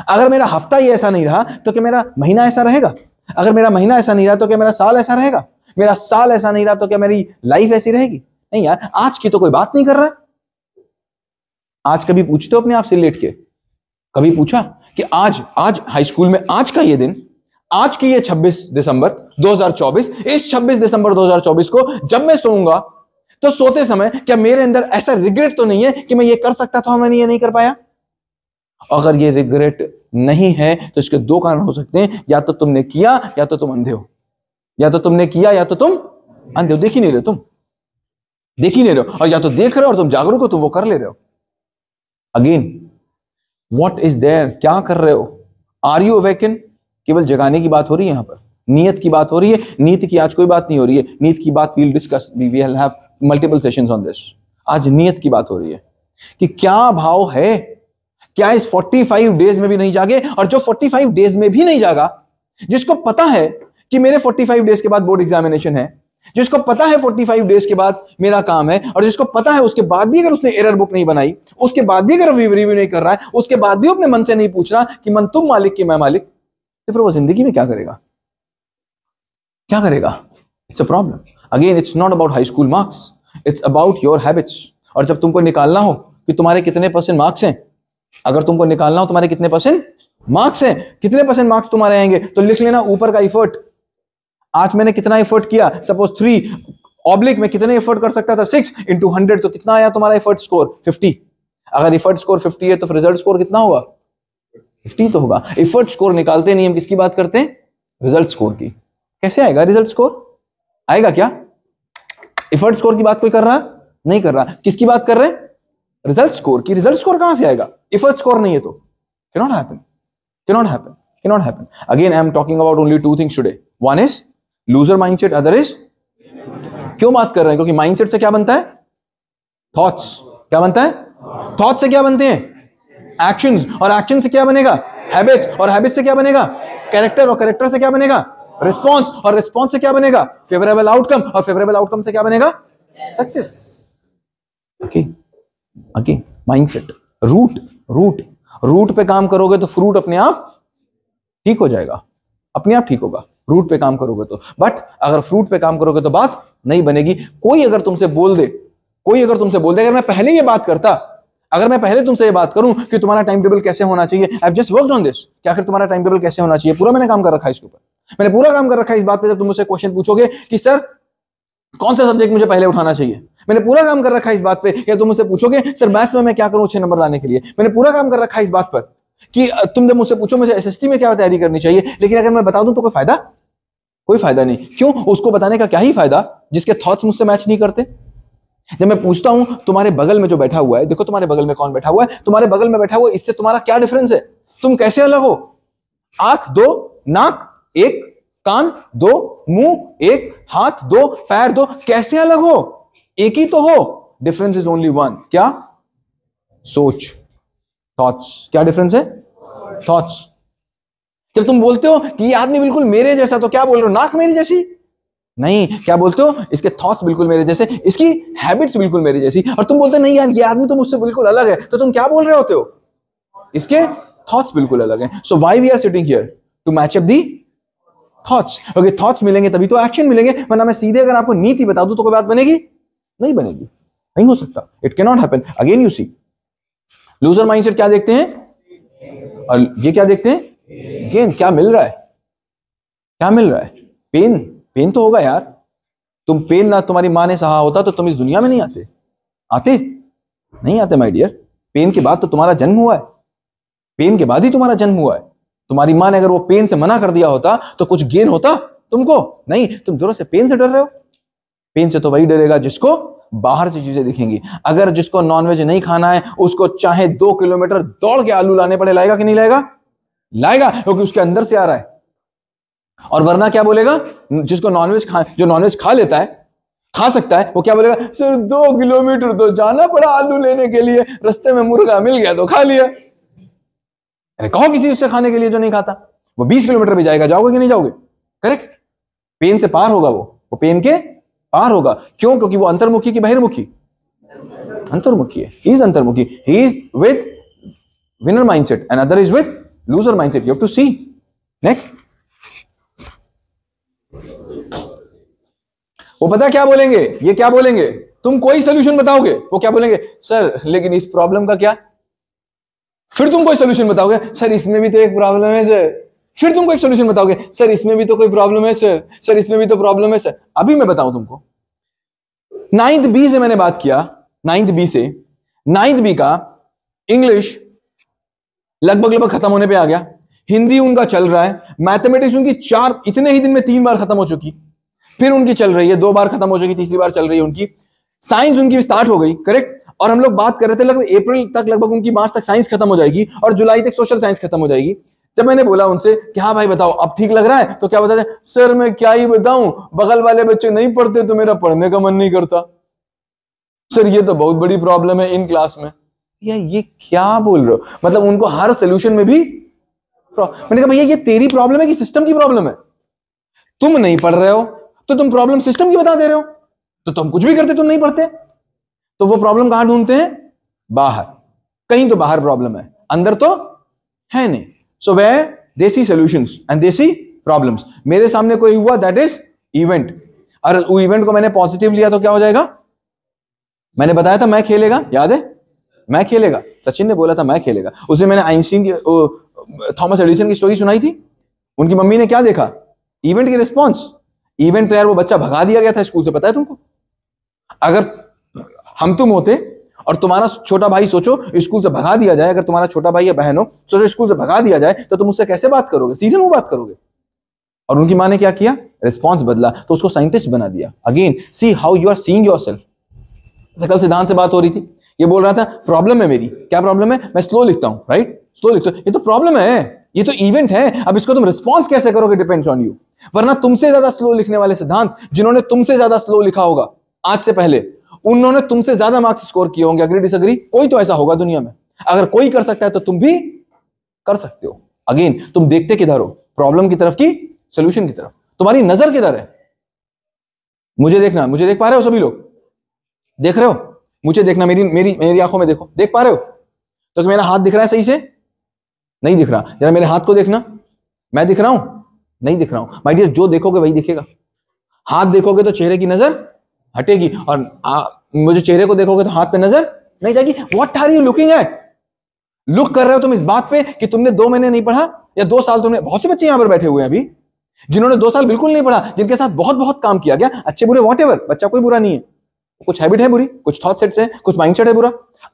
अगर मेरा हफ्ता ही ऐसा नहीं रहा तो क्या मेरा महीना ऐसा रहेगा? अगर मेरा महीना ऐसा नहीं रहा तो क्या मेरा साल ऐसा रहेगा? मेरा साल ऐसा नहीं रहा तो क्या मेरी लाइफ ऐसी रहेगी? नहीं यार, आज की तो कोई बात नहीं कर रहा है। आज कभी पूछते हो अपने आप से लेट के, कभी पूछा कि आज हाई स्कूल में आज का ये दिन, आज की ये 26 दिसंबर 2024, इस 26 दिसंबर 2024 को जब मैं सोऊंगा तो सोते समय क्या मेरे अंदर ऐसा रिग्रेट तो नहीं है कि मैं ये कर सकता था और मैंने ये नहीं कर पाया? अगर ये रिग्रेट नहीं है तो इसके 2 कारण हो सकते हैं, या तो तुमने किया या तो तुम अंधे हो। या तो तुमने किया या तो तुम अंधे हो, देख ही नहीं रहे, तुम देख ही नहीं रहे हो, और या तो देख रहे हो और तुम जागरूक हो, तुम वो कर ले रहे हो। Again, what is there? क्या कर रहे हो? Are you awaken? केवल जगाने की बात हो रही है, यहां पर नीयत की बात हो रही है। नीयत की आज कोई बात नहीं हो रही है। नीयत की बात will discuss, we will have multiple sessions on this. आज नीयत की बात हो रही है कि क्या भाव है, क्या इस 45 डेज में भी नहीं जागे? और जो 45 डेज में भी नहीं जागा, जिसको पता है कि मेरे 45 डेज के बाद बोर्ड एग्जामिनेशन है, जिसको पता है 45 डेज के बाद मेरा काम है, और जिसको पता है उसके बाद भी अगर उसने एरर बुक नहीं बनाई, उसके बाद भी अगर रिव्यू नहीं कर रहा है, उसके बाद भी अपने मन से नहीं पूछ रहा कि मन तुम मालिक कि मैं मालिक, तो फिर वो जिंदगी में क्या करेगा? क्या करेगा? It's a problem. Again, it's not about high school marks, it's about your habits. और जब तुमको निकालना हो कि तुम्हारे कितने परसेंट मार्क्स हैं, अगर तुमको निकालना हो तुम्हारे कितने परसेंट मार्क्स हैं, कितने परसेंट मार्क्स तुम्हारे आएंगे, तो लिख लेना ऊपर का एफर्ट। आज मैंने कितना एफर्ट किया, सपोज 3 ऑब्लिक में कितने एफर्ट कर सकता था, 6 into 100, तो कितना आया तुम्हारा एफर्ट स्कोर? 50। अगर एफर्ट स्कोर 50 है तो फिर रिजल्ट स्कोर कितना होगा? 50 तो होगा। एफर्ट स्कोर निकालते नहीं, हम किसकी बात करते हैं? रिजल्ट स्कोर की। कैसे आएगा रिजल्ट स्कोर? आएगा क्या? एफर्ट स्कोर की बात कोई कर रहा? नहीं कर रहा। किसकी बात कर रहे हैं? रिजल्ट स्कोर की। रिजल्ट स्कोर कहां से आएगा? एफर्ट स्कोर नहीं है तो। cannot happen, cannot happen, cannot happen. Again, I am talking about only 2 things today. One is loser mindset, other is, क्यों बात कर रहे हैं? क्योंकि माइंडसेट से क्या बनता है? थॉट्स। क्या बनता है? थॉट्स से क्या बनते हैं? एक्शंस। और एक्शन से क्या बनेगा? हैबिट्स। और हैबिट्स से क्या बनेगा? कैरेक्टर। और कैरेक्टर से क्या बनेगा? रिस्पॉन्स। और रिस्पॉन्स से क्या बनेगा? Favourable outcome. और फेवरेबल आउटकम से क्या बनेगा? Success. Okay, okay, mindset. Root पे काम करोगे तो फ्रूट अपने आप ठीक हो जाएगा, अपने आप ठीक होगा, रूट पे काम करोगे तो। बट अगर फ्रूट पे काम करोगे तो बात नहीं बनेगी। कोई अगर तुमसे बोल दे, अगर मैं पहले ये बात करता, अगर मैं पहले तुमसे ये बात करूं कि तुम्हारा टाइम टेबल कैसे होना चाहिए, I have just worked on this, क्या आखिर तुम्हारा टाइम टेबल कैसे होना चाहिए, पूरा मैंने काम कर रखा है इसके ऊपर, मैंने पूरा काम कर रखा है इस बात पे। जब तुम मुझसे क्वेश्चन पूछोगे कि सर कौन सा सब्जेक्ट मुझे पहले उठाना चाहिए, मैंने पूरा काम कर रखा है इस बात पे। या तुम मुझसे पूछोगे सर मैथ्स में मैं क्या करूं 6 नंबर लाने के लिए, मैंने पूरा काम कर रखा है इस बात पर। कि तुम जब मुझसे पूछो मुझे एसएसटी में क्या तैयारी करनी चाहिए, लेकिन अगर मैं बता दूं तो कोई फायदा नहीं। क्यों? उसको बताने का क्या ही फायदा जिसके थॉट्स मुझसे मैच नहीं करते। जब मैं पूछता हूं तुम्हारे बगल में जो बैठा हुआ है, देखो तुम्हारे बगल में कौन बैठा हुआ है, तुम्हारे बगल में बैठा हुआ है, इससे तुम्हारा क्या डिफरेंस है? तुम कैसे अलग हो? आंख दो, नाक एक, कान दो, मुंह एक, हाथ दो, पैर दो, कैसे अलग हो? एक ही तो हो। Difference is only one. क्या? सोच, थॉट्स। क्या डिफरेंस है? थॉट्स। जब तुम बोलते हो कि ये आदमी बिल्कुल मेरे जैसा, तो क्या बोल रहे हो? नाक मेरी जैसी? नहीं, क्या बोलते हो? इसके थॉट्स बिल्कुल मेरे जैसे, इसकी हैबिट्स बिल्कुल मेरी जैसी। और तुम बोलते नहीं यार ये आदमी तो मुझसे बिल्कुल अलग है, तो तुम क्या बोल रहे होते हो? इसके थॉट्स बिल्कुल अलग हैं। So why we are sitting here? To match up the thoughts. Okay, thoughts मिलेंगे तभी तो एक्शन मिलेंगे, वरना मैं सीधे अगर आपको नीति बता दूं तो कोई बात बनेगी? नहीं बनेगी, नहीं हो सकता। It can not happen. Again you see, loser mindset क्या देखते हैं और ये क्या देखते हैं? गेन। क्या मिल रहा है? क्या मिल रहा है? पेन। पेन तो होगा यार। तुम पेन ना तुम्हारी मां ने सहा होता तो तुम इस दुनिया में नहीं आते। आते नहीं आते माय डियर। पेन के बाद तो तुम्हारा जन्म हुआ है, पेन के बाद ही तुम्हारा जन्म हुआ है। तुम्हारी मां ने अगर वो पेन से मना कर दिया होता तो कुछ गेन होता तुमको? नहीं, तुम जोरों से पेन से डर रहे हो। पेन से तो वही डरेगा जिसको बाहर से चीजें दिखेंगी। अगर जिसको नॉनवेज नहीं खाना है उसको चाहे 2 किलोमीटर दौड़ के आलू लाने पड़े, लाएगा कि नहीं लाएगा? लाएगा, क्योंकि उसके अंदर से आ रहा है। और वरना क्या बोलेगा? जिसको जो नॉनवेज खा लेता है, खा सकता है, वो क्या बोलेगा? सर 2 किलोमीटर तो जाना पड़ा आलू लेने के लिए, रास्ते में मुर्गा मिल गया तो खा लिया। अरे कहो किसी उससे खाने के लिए जो नहीं खाता। वो 20 किलोमीटर भी जाएगा, जाओगे कि नहीं जाओगे? करेक्ट। पेन से पार होगा, वो पेन के पार होगा। क्यों? क्योंकि वो अंतर्मुखी की बहिर्मुखी? अंतर्मुखी है। ही इज अंतर्मुखी। He is with winner mindset and other is with loser mindset. You have to see. Next, वो पता क्या बोलेंगे? ये क्या बोलेंगे? तुम कोई सोल्यूशन बताओगे, वो क्या बोलेंगे? सर लेकिन इस प्रॉब्लम का क्या? फिर तुम कोई सोल्यूशन बताओगे, सर इसमें भी तो एक प्रॉब्लम है सर। फिर तुम कोई सोल्यूशन बताओगे, सर इसमें भी तो कोई प्रॉब्लम है सर, सर इसमें भी तो प्रॉब्लम है सर। अभी मैं बताऊं तुमको, 9th बी से मैंने बात किया, 9th बी से। 9th बी का इंग्लिश लगभग खत्म होने पे आ गया, हिंदी उनका चल रहा है, मैथमेटिक्स उनकी इतने ही दिन में 3 बार खत्म हो चुकी, फिर उनकी चल रही है, 2 बार खत्म हो चुकी, तीसरी बार चल रही है उनकी। साइंस उनकी स्टार्ट हो गई, करेक्ट। और हम लोग बात कर रहे थे लगभग अप्रैल तक, लगभग उनकी मार्च तक साइंस खत्म हो जाएगी और जुलाई तक सोशल साइंस खत्म हो जाएगी। जब मैंने बोला उनसे कि हाँ भाई बताओ अब ठीक लग रहा है, तो क्या बताते हैं? सर मैं क्या ही बताऊं, बगल वाले बच्चे नहीं पढ़ते तो मेरा पढ़ने का मन नहीं करता। सर ये तो बहुत बड़ी प्रॉब्लम है इन क्लास में। यार ये क्या बोल रहे हो? मतलब उनको हर सोल्यूशन में भी मैंने कहा भैया ये तेरी प्रॉब्लम है कि सिस्टम की प्रॉब्लम है? तुम नहीं पढ़ रहे हो तो तुम प्रॉब्लम सिस्टम की बता दे रहे हो, तो तुम कुछ भी करते तुम नहीं पढ़ते। तो वो प्रॉब्लम कहां ढूंढते हैं? बाहर। कहीं तो बाहर प्रॉब्लम है, अंदर तो है नहीं। So where they see solutions and they see problems. मेरे सामने कोई हुआ, दैट इज इवेंट। और वो इवेंट को मैंने पॉजिटिव लिया तो क्या हो जाएगा? मैंने बताया था मैं खेलेगा, याद है? मैं खेलेगा, सचिन ने बोला था मैं खेलेगा। उसमें मैंने आइंस्टीन की, थॉमस एडिसन की स्टोरी सुनाई थी। उनकी मम्मी ने क्या देखा? इवेंट की रिस्पॉन्स। इवेंट तो यार वो बच्चा भगा दिया गया था स्कूल से, पता है तुमको? अगर हम तुम होते और तुम्हारा छोटा भाई, सोचो स्कूल से भगा दिया जाए, अगर तुम्हारा छोटा भाई या बहन हो, सोचो स्कूल से भगा दिया जाए, तो तुम उससे कैसे बात करोगे? सीधे मुंह बात करोगे। और उनकी मां ने क्या किया? रिस्पॉन्स बदला, तो उसको साइंटिस्ट बना दिया। Again see how you are seeing yourself. कल सिद्धांत से बात हो रही थी, ये बोल रहा था प्रॉब्लम है मेरी। क्या प्रॉब्लम है? मैं स्लो लिखता हूं, राइट? स्लो लिखता हूं, ये तो प्रॉब्लम है, ये तो इवेंट है। अब इसको तुम रिस्पॉन्स कैसे करोगे डिपेंड्स ऑन यू। वरना तुमसे ज्यादा स्लो लिखने वाले सिद्धांत, जिन्होंने तुमसे ज्यादा स्लो लिखा होगा आज से पहले, उन्होंने तुमसे ज्यादा मार्क्स स्कोर किए होंगे। Agree disagree? कोई तो ऐसा होगा दुनिया में। अगर कोई कर सकता है तो तुम भी कर सकते हो। अगेन तुम देखते किधर हो? प्रॉब्लम की तरफ की सोल्यूशन की तरफ? तुम्हारी नजर किधर है? मुझे देखना, मुझे देख पा रहे हो? सभी लोग देख रहे हो? मुझे देखना, मेरी मेरी मेरी आंखों में देखो, देख पा रहे हो? तो मेरा हाथ दिख रहा है सही से? नहीं दिख रहा। जरा मेरे हाथ को देखना, मैं दिख रहा हूं? नहीं दिख रहा हूं। माय डियर, जो देखोगे वही दिखेगा। हाथ देखोगे तो चेहरे की नजर हटेगी, और मुझे चेहरे को देखोगे तो हाथ पे नजर नहीं जाएगी। What are you looking at? Look कर रहे हो तुम इस बात पे कि तुमने 2 महीने नहीं पढ़ा या 2 साल तुमने। बहुत से बच्चे यहां पर बैठे हुए हैं अभी जिन्होंने 2 साल बिल्कुल नहीं पढ़ा, जिनके साथ बहुत बहुत काम किया गया, अच्छे बुरे व्हाटएवर। बच्चा कोई बुरा नहीं है, कुछ हैबिट है बुरी, कुछ थॉट सेट्स है, कुछ माइंडसेट है बुरा।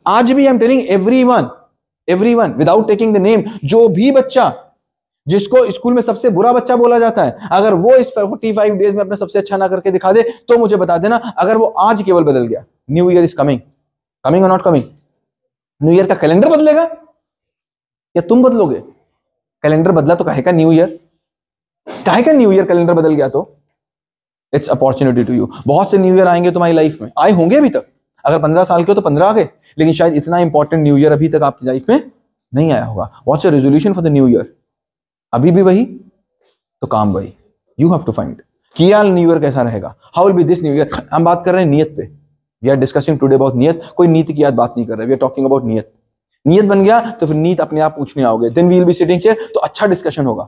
आज भी आई am telling everyone, everyone without taking the name, जो भी बच्चा जिसको स्कूल में सबसे बुरा बच्चा बोला जाता है, अगर वो इस 45 डेज में अपना सबसे अच्छा ना करके दिखा दे तो मुझे बता देना, अगर वो आज केवल बदल गया, new year is coming, coming और नॉट कमिंग, न्यू ईयर का कैलेंडर बदलेगा या तुम बदलोगे? कैलेंडर बदला तो काहे का न्यू ईयर, काहे का न्यू ईयर कैलेंडर बदल गया तो इट्स अपॉर्चुनिटी टू यू। बहुत से न्यू ईयर आएंगे तुम्हारी लाइफ में, आए होंगे अभी तक, अगर 15 साल के हो तो 15 आ गए, लेकिन शायद इतना इंपॉर्टेंट न्यू ईयर अभी तक आपकी लाइफ में नहीं आया होगा। What's your resolution for the new year? अभी भी वही तो काम वही, यू हैव टू फाइंड कि यार न्यू ईयर कैसा रहेगा, how will be this new year. हम बात कर रहे हैं नियत पे, we are discussing today about नियत, कोई नीति की याद बात नहीं कर रहे, वी आर टॉकिंग अबाउट नियत। नियत बन गया तो फिर नीत अपने आप पूछने आओगे, then we will be sitting here, तो अच्छा डिस्कशन होगा,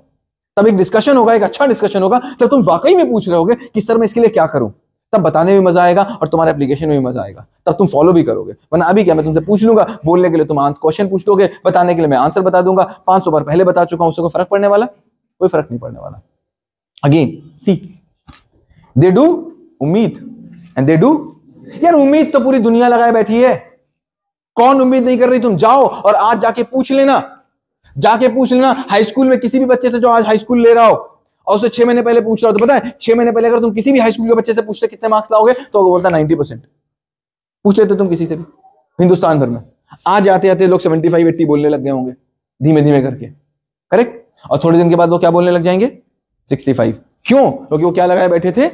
तब एक डिस्कशन होगा, एक अच्छा डिस्कशन होगा, तब तुम वाकई में पूछ रहे होगे कि सर मैं इसके लिए क्या करूं, तब बताने में मजा आएगा और तुम्हारे एप्लीकेशन में भी मजा आएगा, तब तुम फॉलो भी करोगे। वरना अभी क्या, मैं तुमसे पूछ लूंगा, बोलने के लिए तुम क्वेश्चन पूछ दोगे, बताने के लिए मैं आंसर बता दूंगा, 500 बार पहले बता चुका हूं, उससे कोई फर्क पड़ने वाला? कोई फर्क नहीं पड़ने वाला। अगेन सी, दे डू उम्मीद एंड दे डू, यार उम्मीद तो पूरी दुनिया लगाए बैठी है, कौन उम्मीद नहीं कर रही? तुम जाओ और आज जाके पूछ लेना, जाके पूछ लेना हाई स्कूल में किसी भी बच्चे से जो आज हाई स्कूल ले रहा हो और उसे 6 महीने पहले पूछ रहा हो, तो पता है 6 महीने पहले अगर तुम किसी भी हाई स्कूल के बच्चे से पूछते कितने मार्क्स लाओगे तो वो बोलता 90%। पूछ लेते तुम किसी से भी हिंदुस्तान भर में, आज आते आते लोग 75-80 बोलने लग गए होंगे धीमे धीमे करके, करेक्ट? और थोड़े दिन के बाद वो क्या बोलने लग जाएंगे? 65। क्यों? क्योंकि वो क्या लगाए बैठे थे?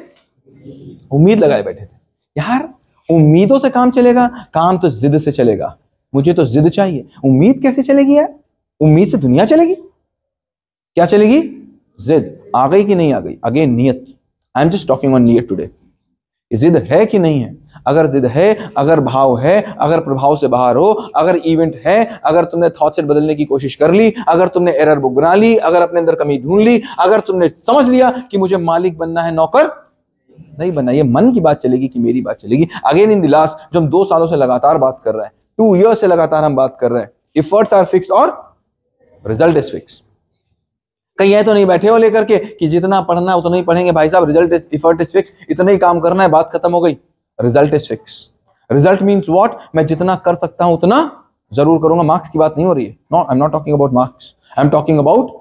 उम्मीद लगाए बैठे थे। यार उम्मीदों से काम चलेगा? काम तो जिद से चलेगा। मुझे तो जिद चाहिए, उम्मीद कैसे चलेगी यार? उम्मीद से दुनिया चलेगी? क्या चलेगी? जिद। आ गई कि नहीं आ गई? अगेन नियत, I am just talking on नियत टुडे। जिद है कि नहीं है? अगर जिद है, अगर भाव है, अगर प्रभाव से बाहर हो, अगर इवेंट है, अगर तुमने थॉट सेट बदलने की कोशिश कर ली, अगर तुमने एरर बुक बना ली, अगर अपने अंदर कमी ढूंढ ली, अगर तुमने समझ लिया कि मुझे मालिक बनना है, नौकर नहीं बनना, ये मन की बात चलेगी कि मेरी बात चलेगी? अगेन इन द लास्ट, जो हम 2 सालों से लगातार बात कर रहे हैं, 2 ईयर से लगातार हम बात कर रहे हैं, एफर्ट्स आर फिक्स्ड और रिजल्ट इज फिक्स्ड। कहीं ये तो नहीं बैठे हो लेकर के कि जितना पढ़ना है उतना ही पढ़ेंगे भाई साहब, result is, effort is fix, इतना ही काम करना है, बात खत्म हो गई। Result is fix. Result means what? मैं जितना कर सकता हूं उतना जरूर करूंगा। मार्क्स की बात नहीं हो रही है, no, I am not talking about marks, I am talking about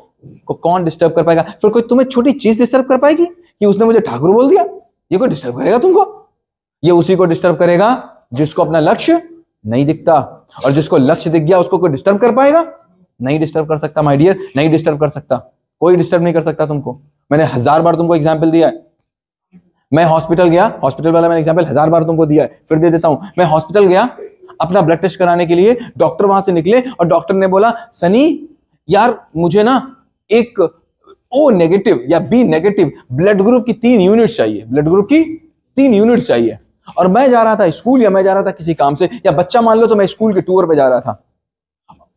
को कौन डिस्टर्ब कर पाएगा। फिर कोई तुम्हें छोटी चीज डिस्टर्ब कर पाएगी कि उसने मुझे ठाकुर बोल दिया, ये कोई डिस्टर्ब करेगा तुमको? ये उसी को डिस्टर्ब करेगा जिसको अपना लक्ष्य नहीं दिखता, और जिसको लक्ष्य दिख गया उसको कोई डिस्टर्ब कर पाएगा? नहीं डिस्टर्ब कर सकता माय डियर, नहीं डिस्टर्ब कर सकता, कोई डिस्टर्ब नहीं कर सकता तुमको। मैंने 1000 बार तुमको एग्जांपल दिया है। मैं हॉस्पिटल गया, हॉस्पिटल वाला मैंने एग्जांपल 1000 बार तुमको दिया है, फिर दे देता हूं। मैं हॉस्पिटल गया अपना ब्लड टेस्ट कराने के लिए, डॉक्टर वहां से निकले और डॉक्टर ने बोला, सनी यार मुझे ना एक ओ नेगेटिव या बी नेगेटिव ब्लड ग्रुप की 3 यूनिट चाहिए, ब्लड ग्रुप की 3 यूनिट चाहिए। और मैं जा रहा था स्कूल, या मैं जा रहा था किसी काम से, या बच्चा मान लो तो मैं स्कूल के टूर पे जा रहा था,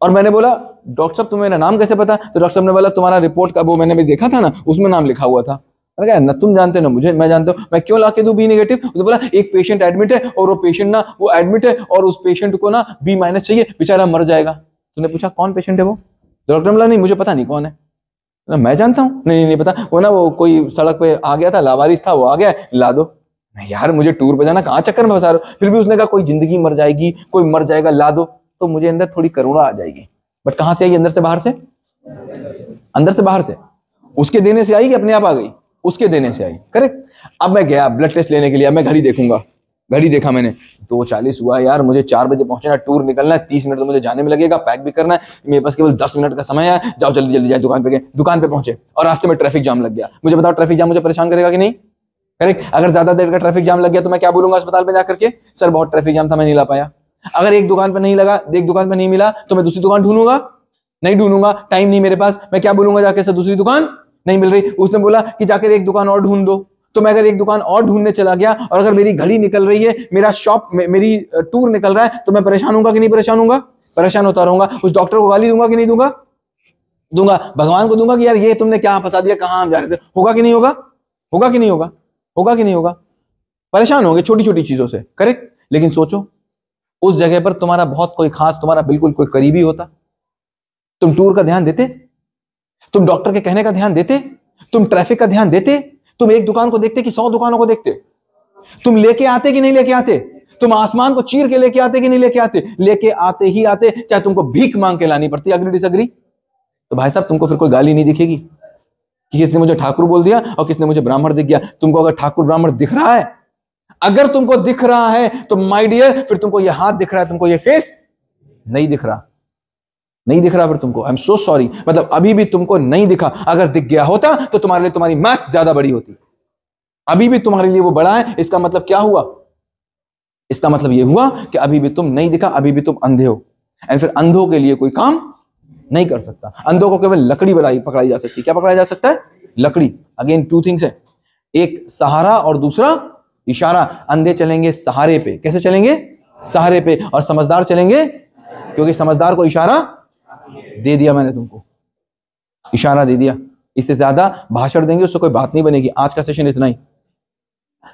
और मैंने बोला डॉक्टर साहब तुम्हें मेरा नाम कैसे पता? तो डॉक्टर साहब ने बोला तुम्हारा रिपोर्ट का वो मैंने भी देखा था ना, उसमें नाम लिखा हुआ था। मैंने कहा ना तुम जानते हो ना मुझे, मैं जानता हूं, मैं क्यों लाके दूं बी नेगेटिव? उसने बोला एक पेशेंट एडमिट है और वो पेशेंट ना, वो एडमिट है और उस पेशेंट को ना बी माइनस चाहिए, बेचारा मर जाएगा। तूने पूछा कौन पेशेंट है वो? डॉक्टर ने बोला नहीं मुझे पता नहीं कौन है। मैं जानता हूँ, नहीं नहीं पता, वो ना वो कोई सड़क पे आ गया था, लावारिस था, वो आ गया, ला दो। नहीं यार मुझे टूर पे जाना, कहाँ चक्कर में फंसा रहे हो? फिर भी उसने कहा कोई जिंदगी मर जाएगी, कोई मर जाएगा, ला दो। तो मुझे अंदर थोड़ी करुणा आ जाएगी, बट कहां से आई? अंदर से बाहर से? अंदर से बाहर से। उसके देने से आई कि अपने आप आ गई? उसके देने से आई, करेक्ट। अब मैं गया ब्लड टेस्ट लेने के लिए, अब मैं घड़ी देखूंगा, घड़ी देखा मैंने 2:40 हुआ, यार मुझे 4 बजे पहुंचना, टूर निकलना है, 30 मिनट तो मुझे जाने में लगेगा, पैक भी करना है, मेरे पास केवल 10 मिनट का समय है, जाओ जल्दी जल्दी जाए। दुकान पे गए, दुकान पे पहुंचे और रास्ते में ट्रैफिक जाम लग गया। मुझे बताओ ट्रैफिक जाम मुझे परेशान करेगा कि नहीं? करेक्ट। अगर ज्यादा देर का ट्रैफिक जाम लग गया तो मैं क्या बोलूंगा अस्पताल में जाकर के? सर बहुत ट्रैफिक जाम था, मैं नहीं ला पाया। अगर एक दुकान पे नहीं लगा, एक दुकान पे नहीं मिला, तो मैं दूसरी दुकान ढूंढूंगा? नहीं ढूंढूंगा, टाइम नहीं मेरे पास। मैं क्या बोलूंगा जाके? सर दूसरी दुकान नहीं मिल रही। उसने बोला कि जाकर एक दुकान और ढूंढ दो, तो मैं अगर एक दुकान और ढूंढने चला गया और अगर मेरी घड़ी निकल रही है, मेरा शॉप, मेरी टूर निकल रहा है, तो मैं परेशान होऊंगा कि नहीं परेशान होऊंगा? परेशान होता रहूंगा। उस डॉक्टर को गाली दूंगा कि नहीं दूंगा? दूंगा। भगवान को दूंगा कि यार ये तुमने क्या फंसा दिया, कहां हम जा रहे थे? होगा कि नहीं होगा? होगा कि नहीं होगा? होगा कि नहीं होगा? परेशान होंगे छोटी छोटी चीजों से, करेक्ट। लेकिन सोचो उस जगह पर तुम्हारा बहुत कोई खास, तुम्हारा बिल्कुल कोई करीबी होता, तुम टूर का ध्यान देते? तुम डॉक्टर के कहने का ध्यान देते? तुम ट्रैफिक का ध्यान देते? तुम एक दुकान को देखते कि 100 दुकानों को देखते? तुम लेके आते कि नहीं लेके आते? तुम आसमान को चीर के लेके आते कि नहीं लेके आते? लेके आते ही आते, चाहे तुमको भीख मांग के लानी पड़ती। Agree disagree? तो भाई साहब तुमको फिर कोई गाली नहीं दिखेगी कि किसने मुझे ठाकुर बोल दिया और किसने मुझे ब्राह्मण दिख गया। तुमको अगर ठाकुर ब्राह्मण दिख रहा है, अगर तुमको दिख रहा है तो माय डियर फिर तुमको ये हाथ दिख रहा है, तुमको ये फेस नहीं दिख रहा, नहीं दिख रहा फिर तुमको। आई एम सो सॉरी, मतलब अभी भी तुमको नहीं दिखा। अगर दिख गया होता तो तुम्हारे लिए तुम्हारी मैथ्स ज्यादा बड़ी होती। अभी भी तुम्हारे लिए वो बड़ा है, इसका मतलब क्या हुआ? इसका मतलब ये हुआ कि अभी भी तुम नहीं दिखा, अभी भी तुम अंधे हो। एंड फिर अंधों के लिए कोई काम नहीं कर सकता। अंधों को केवल लकड़ी पकड़ाई जा सकती है। क्या पकड़ाया जा सकता है? लकड़ी। अगेन टू थिंग्स है, एक सहारा और दूसरा इशारा। अंधे चलेंगे सहारे पे। कैसे चलेंगे? सहारे पे। और समझदार चलेंगे, क्योंकि समझदार को इशारा दे दिया मैंने तुमको, इशारा दे दिया। इससे ज्यादा भाषण देंगे उससे कोई बात नहीं बनेगी। आज का सेशन इतना ही।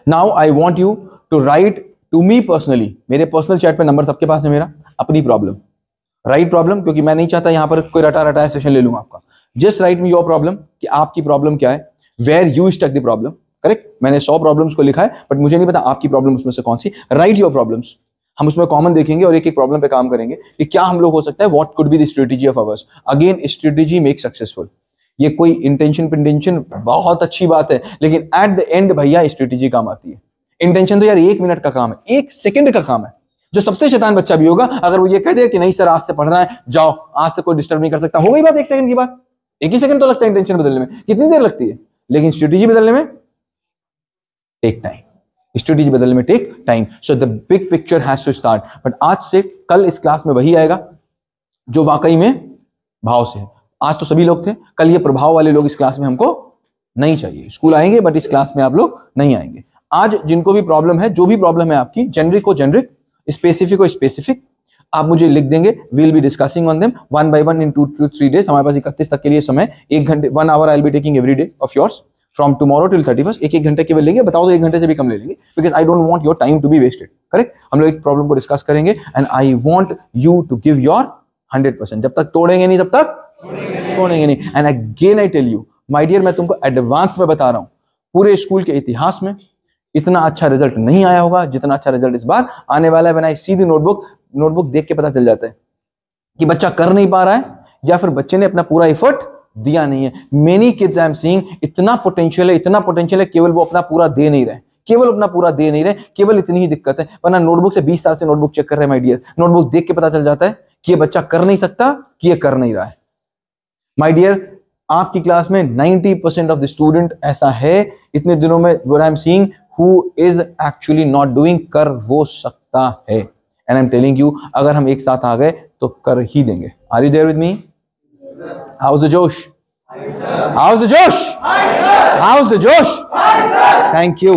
Now I want you to write to me personally. मेरे पर्सनल चैट पे नंबर सबके पास है मेरा। अपनी प्रॉब्लम, राइट प्रॉब्लम, क्योंकि मैं नहीं चाहता यहां पर कोई रटा रटाया सेशन ले लूंगा आपका। Just write me your problem, कि आपकी प्रॉब्लम क्या है, where you stuck the problem. Correct, मैंने 100 प्रॉब्लम्स को लिखा है, बट मुझे नहीं पता आपकी प्रॉब्लम उसमें से कौन सी। राइट योर प्रॉब्लम्स, हम उसमें कॉमन देखेंगे और एक एक प्रॉब्लम पे काम करेंगे कि क्या हम लोग हो सकता है, what could be the strategy of ours. Again strategy make successful. ये कोई इंटेंशन पिंटेंशन बहुत अच्छी बात है, लेकिन एट द एंड भैया स्ट्रेटेजी काम आती है। इंटेंशन तो यार 1 मिनट का काम है, 1 सेकंड का काम है। जो सबसे शैतान बच्चा भी होगा, अगर वो ये कह दे कि नहीं सर आज से पढ़ना है, जाओ, आज से कोई डिस्टर्ब नहीं कर सकता, हो गई बात 1 सेकंड की बात। 1 ही सेकंड तो लगता है इंटेंशन बदलने में, कितनी देर लगती है? लेकिन स्ट्रेटेजी बदलने में टेक टाइम। स्ट्रेटेजी बदलने में take time. So the big picture has to start. But आज से कल इस क्लास में वही आएगा जो वाकई में भाव से है। आज तो सभी लोग थे, कल ये प्रभाव वाले लोग इस क्लास में हमको नहीं चाहिए। स्कूल आएंगे बट इस क्लास में आप लोग नहीं आएंगे। आज जिनको भी प्रॉब्लम है, जो भी प्रॉब्लम है आपकी, जेनरिक को जेनरिक, स्पेसिफिक को स्पेसिफिक, आप मुझे लिख देंगे। Will be discussing on them 1 by 1 in 2 to 3 days। हमारे पास 31 तक के लिए समय, 1 घंटे 1 hour I will be taking every day of yours from tomorrow till 31। 1 घंटे केवल लेंगे। बताओ तो 1 घंटे से भी कम ले लेंगे, because I don't want your time to be wasted. Correct, हम लोग एक प्रॉब्लम को डिस्कस करेंगे and I want you to give your 100%। जब तक तोड़ेंगे नहीं तब तक छोड़ेंगे नहीं। And again I tell you my dear, मैं तुमको एडवांस में बता रहा हूं, पूरे स्कूल के इतिहास में इतना अच्छा रिजल्ट नहीं आया होगा जितना अच्छा रिजल्ट इस बार आने वाला है। बनाई सीधी नोटबुक देख के पता चल जाता है कि बच्चा कर नहीं पा रहा है या फिर बच्चे ने अपना पूरा एफर्ट दिया नहीं है। Many kids I am seeing, इतना पोटेंशियल है, केवल वो अपना पूरा दे नहीं रहे, केवल इतनी ही दिक्कत है। वरना नोटबुक से 20 साल से नोटबुक चेक कर रहे हैं माय डियर। नोटबुक देख के पता चल जाता है कि ये बच्चा कर नहीं सकता, कि ये कर नहीं रहा है। माय डियर, आपकी क्लास में 90% ऑफ द स्टूडेंट ऐसा है इतने दिनों में, what I am seeing, who is actually not doing, कर वो सकता है। And I'm telling you, अगर हम एक साथ आ गए तो कर ही देंगे। Are you there with me? How's the Josh? How's the Josh? How's the Josh? Thank you.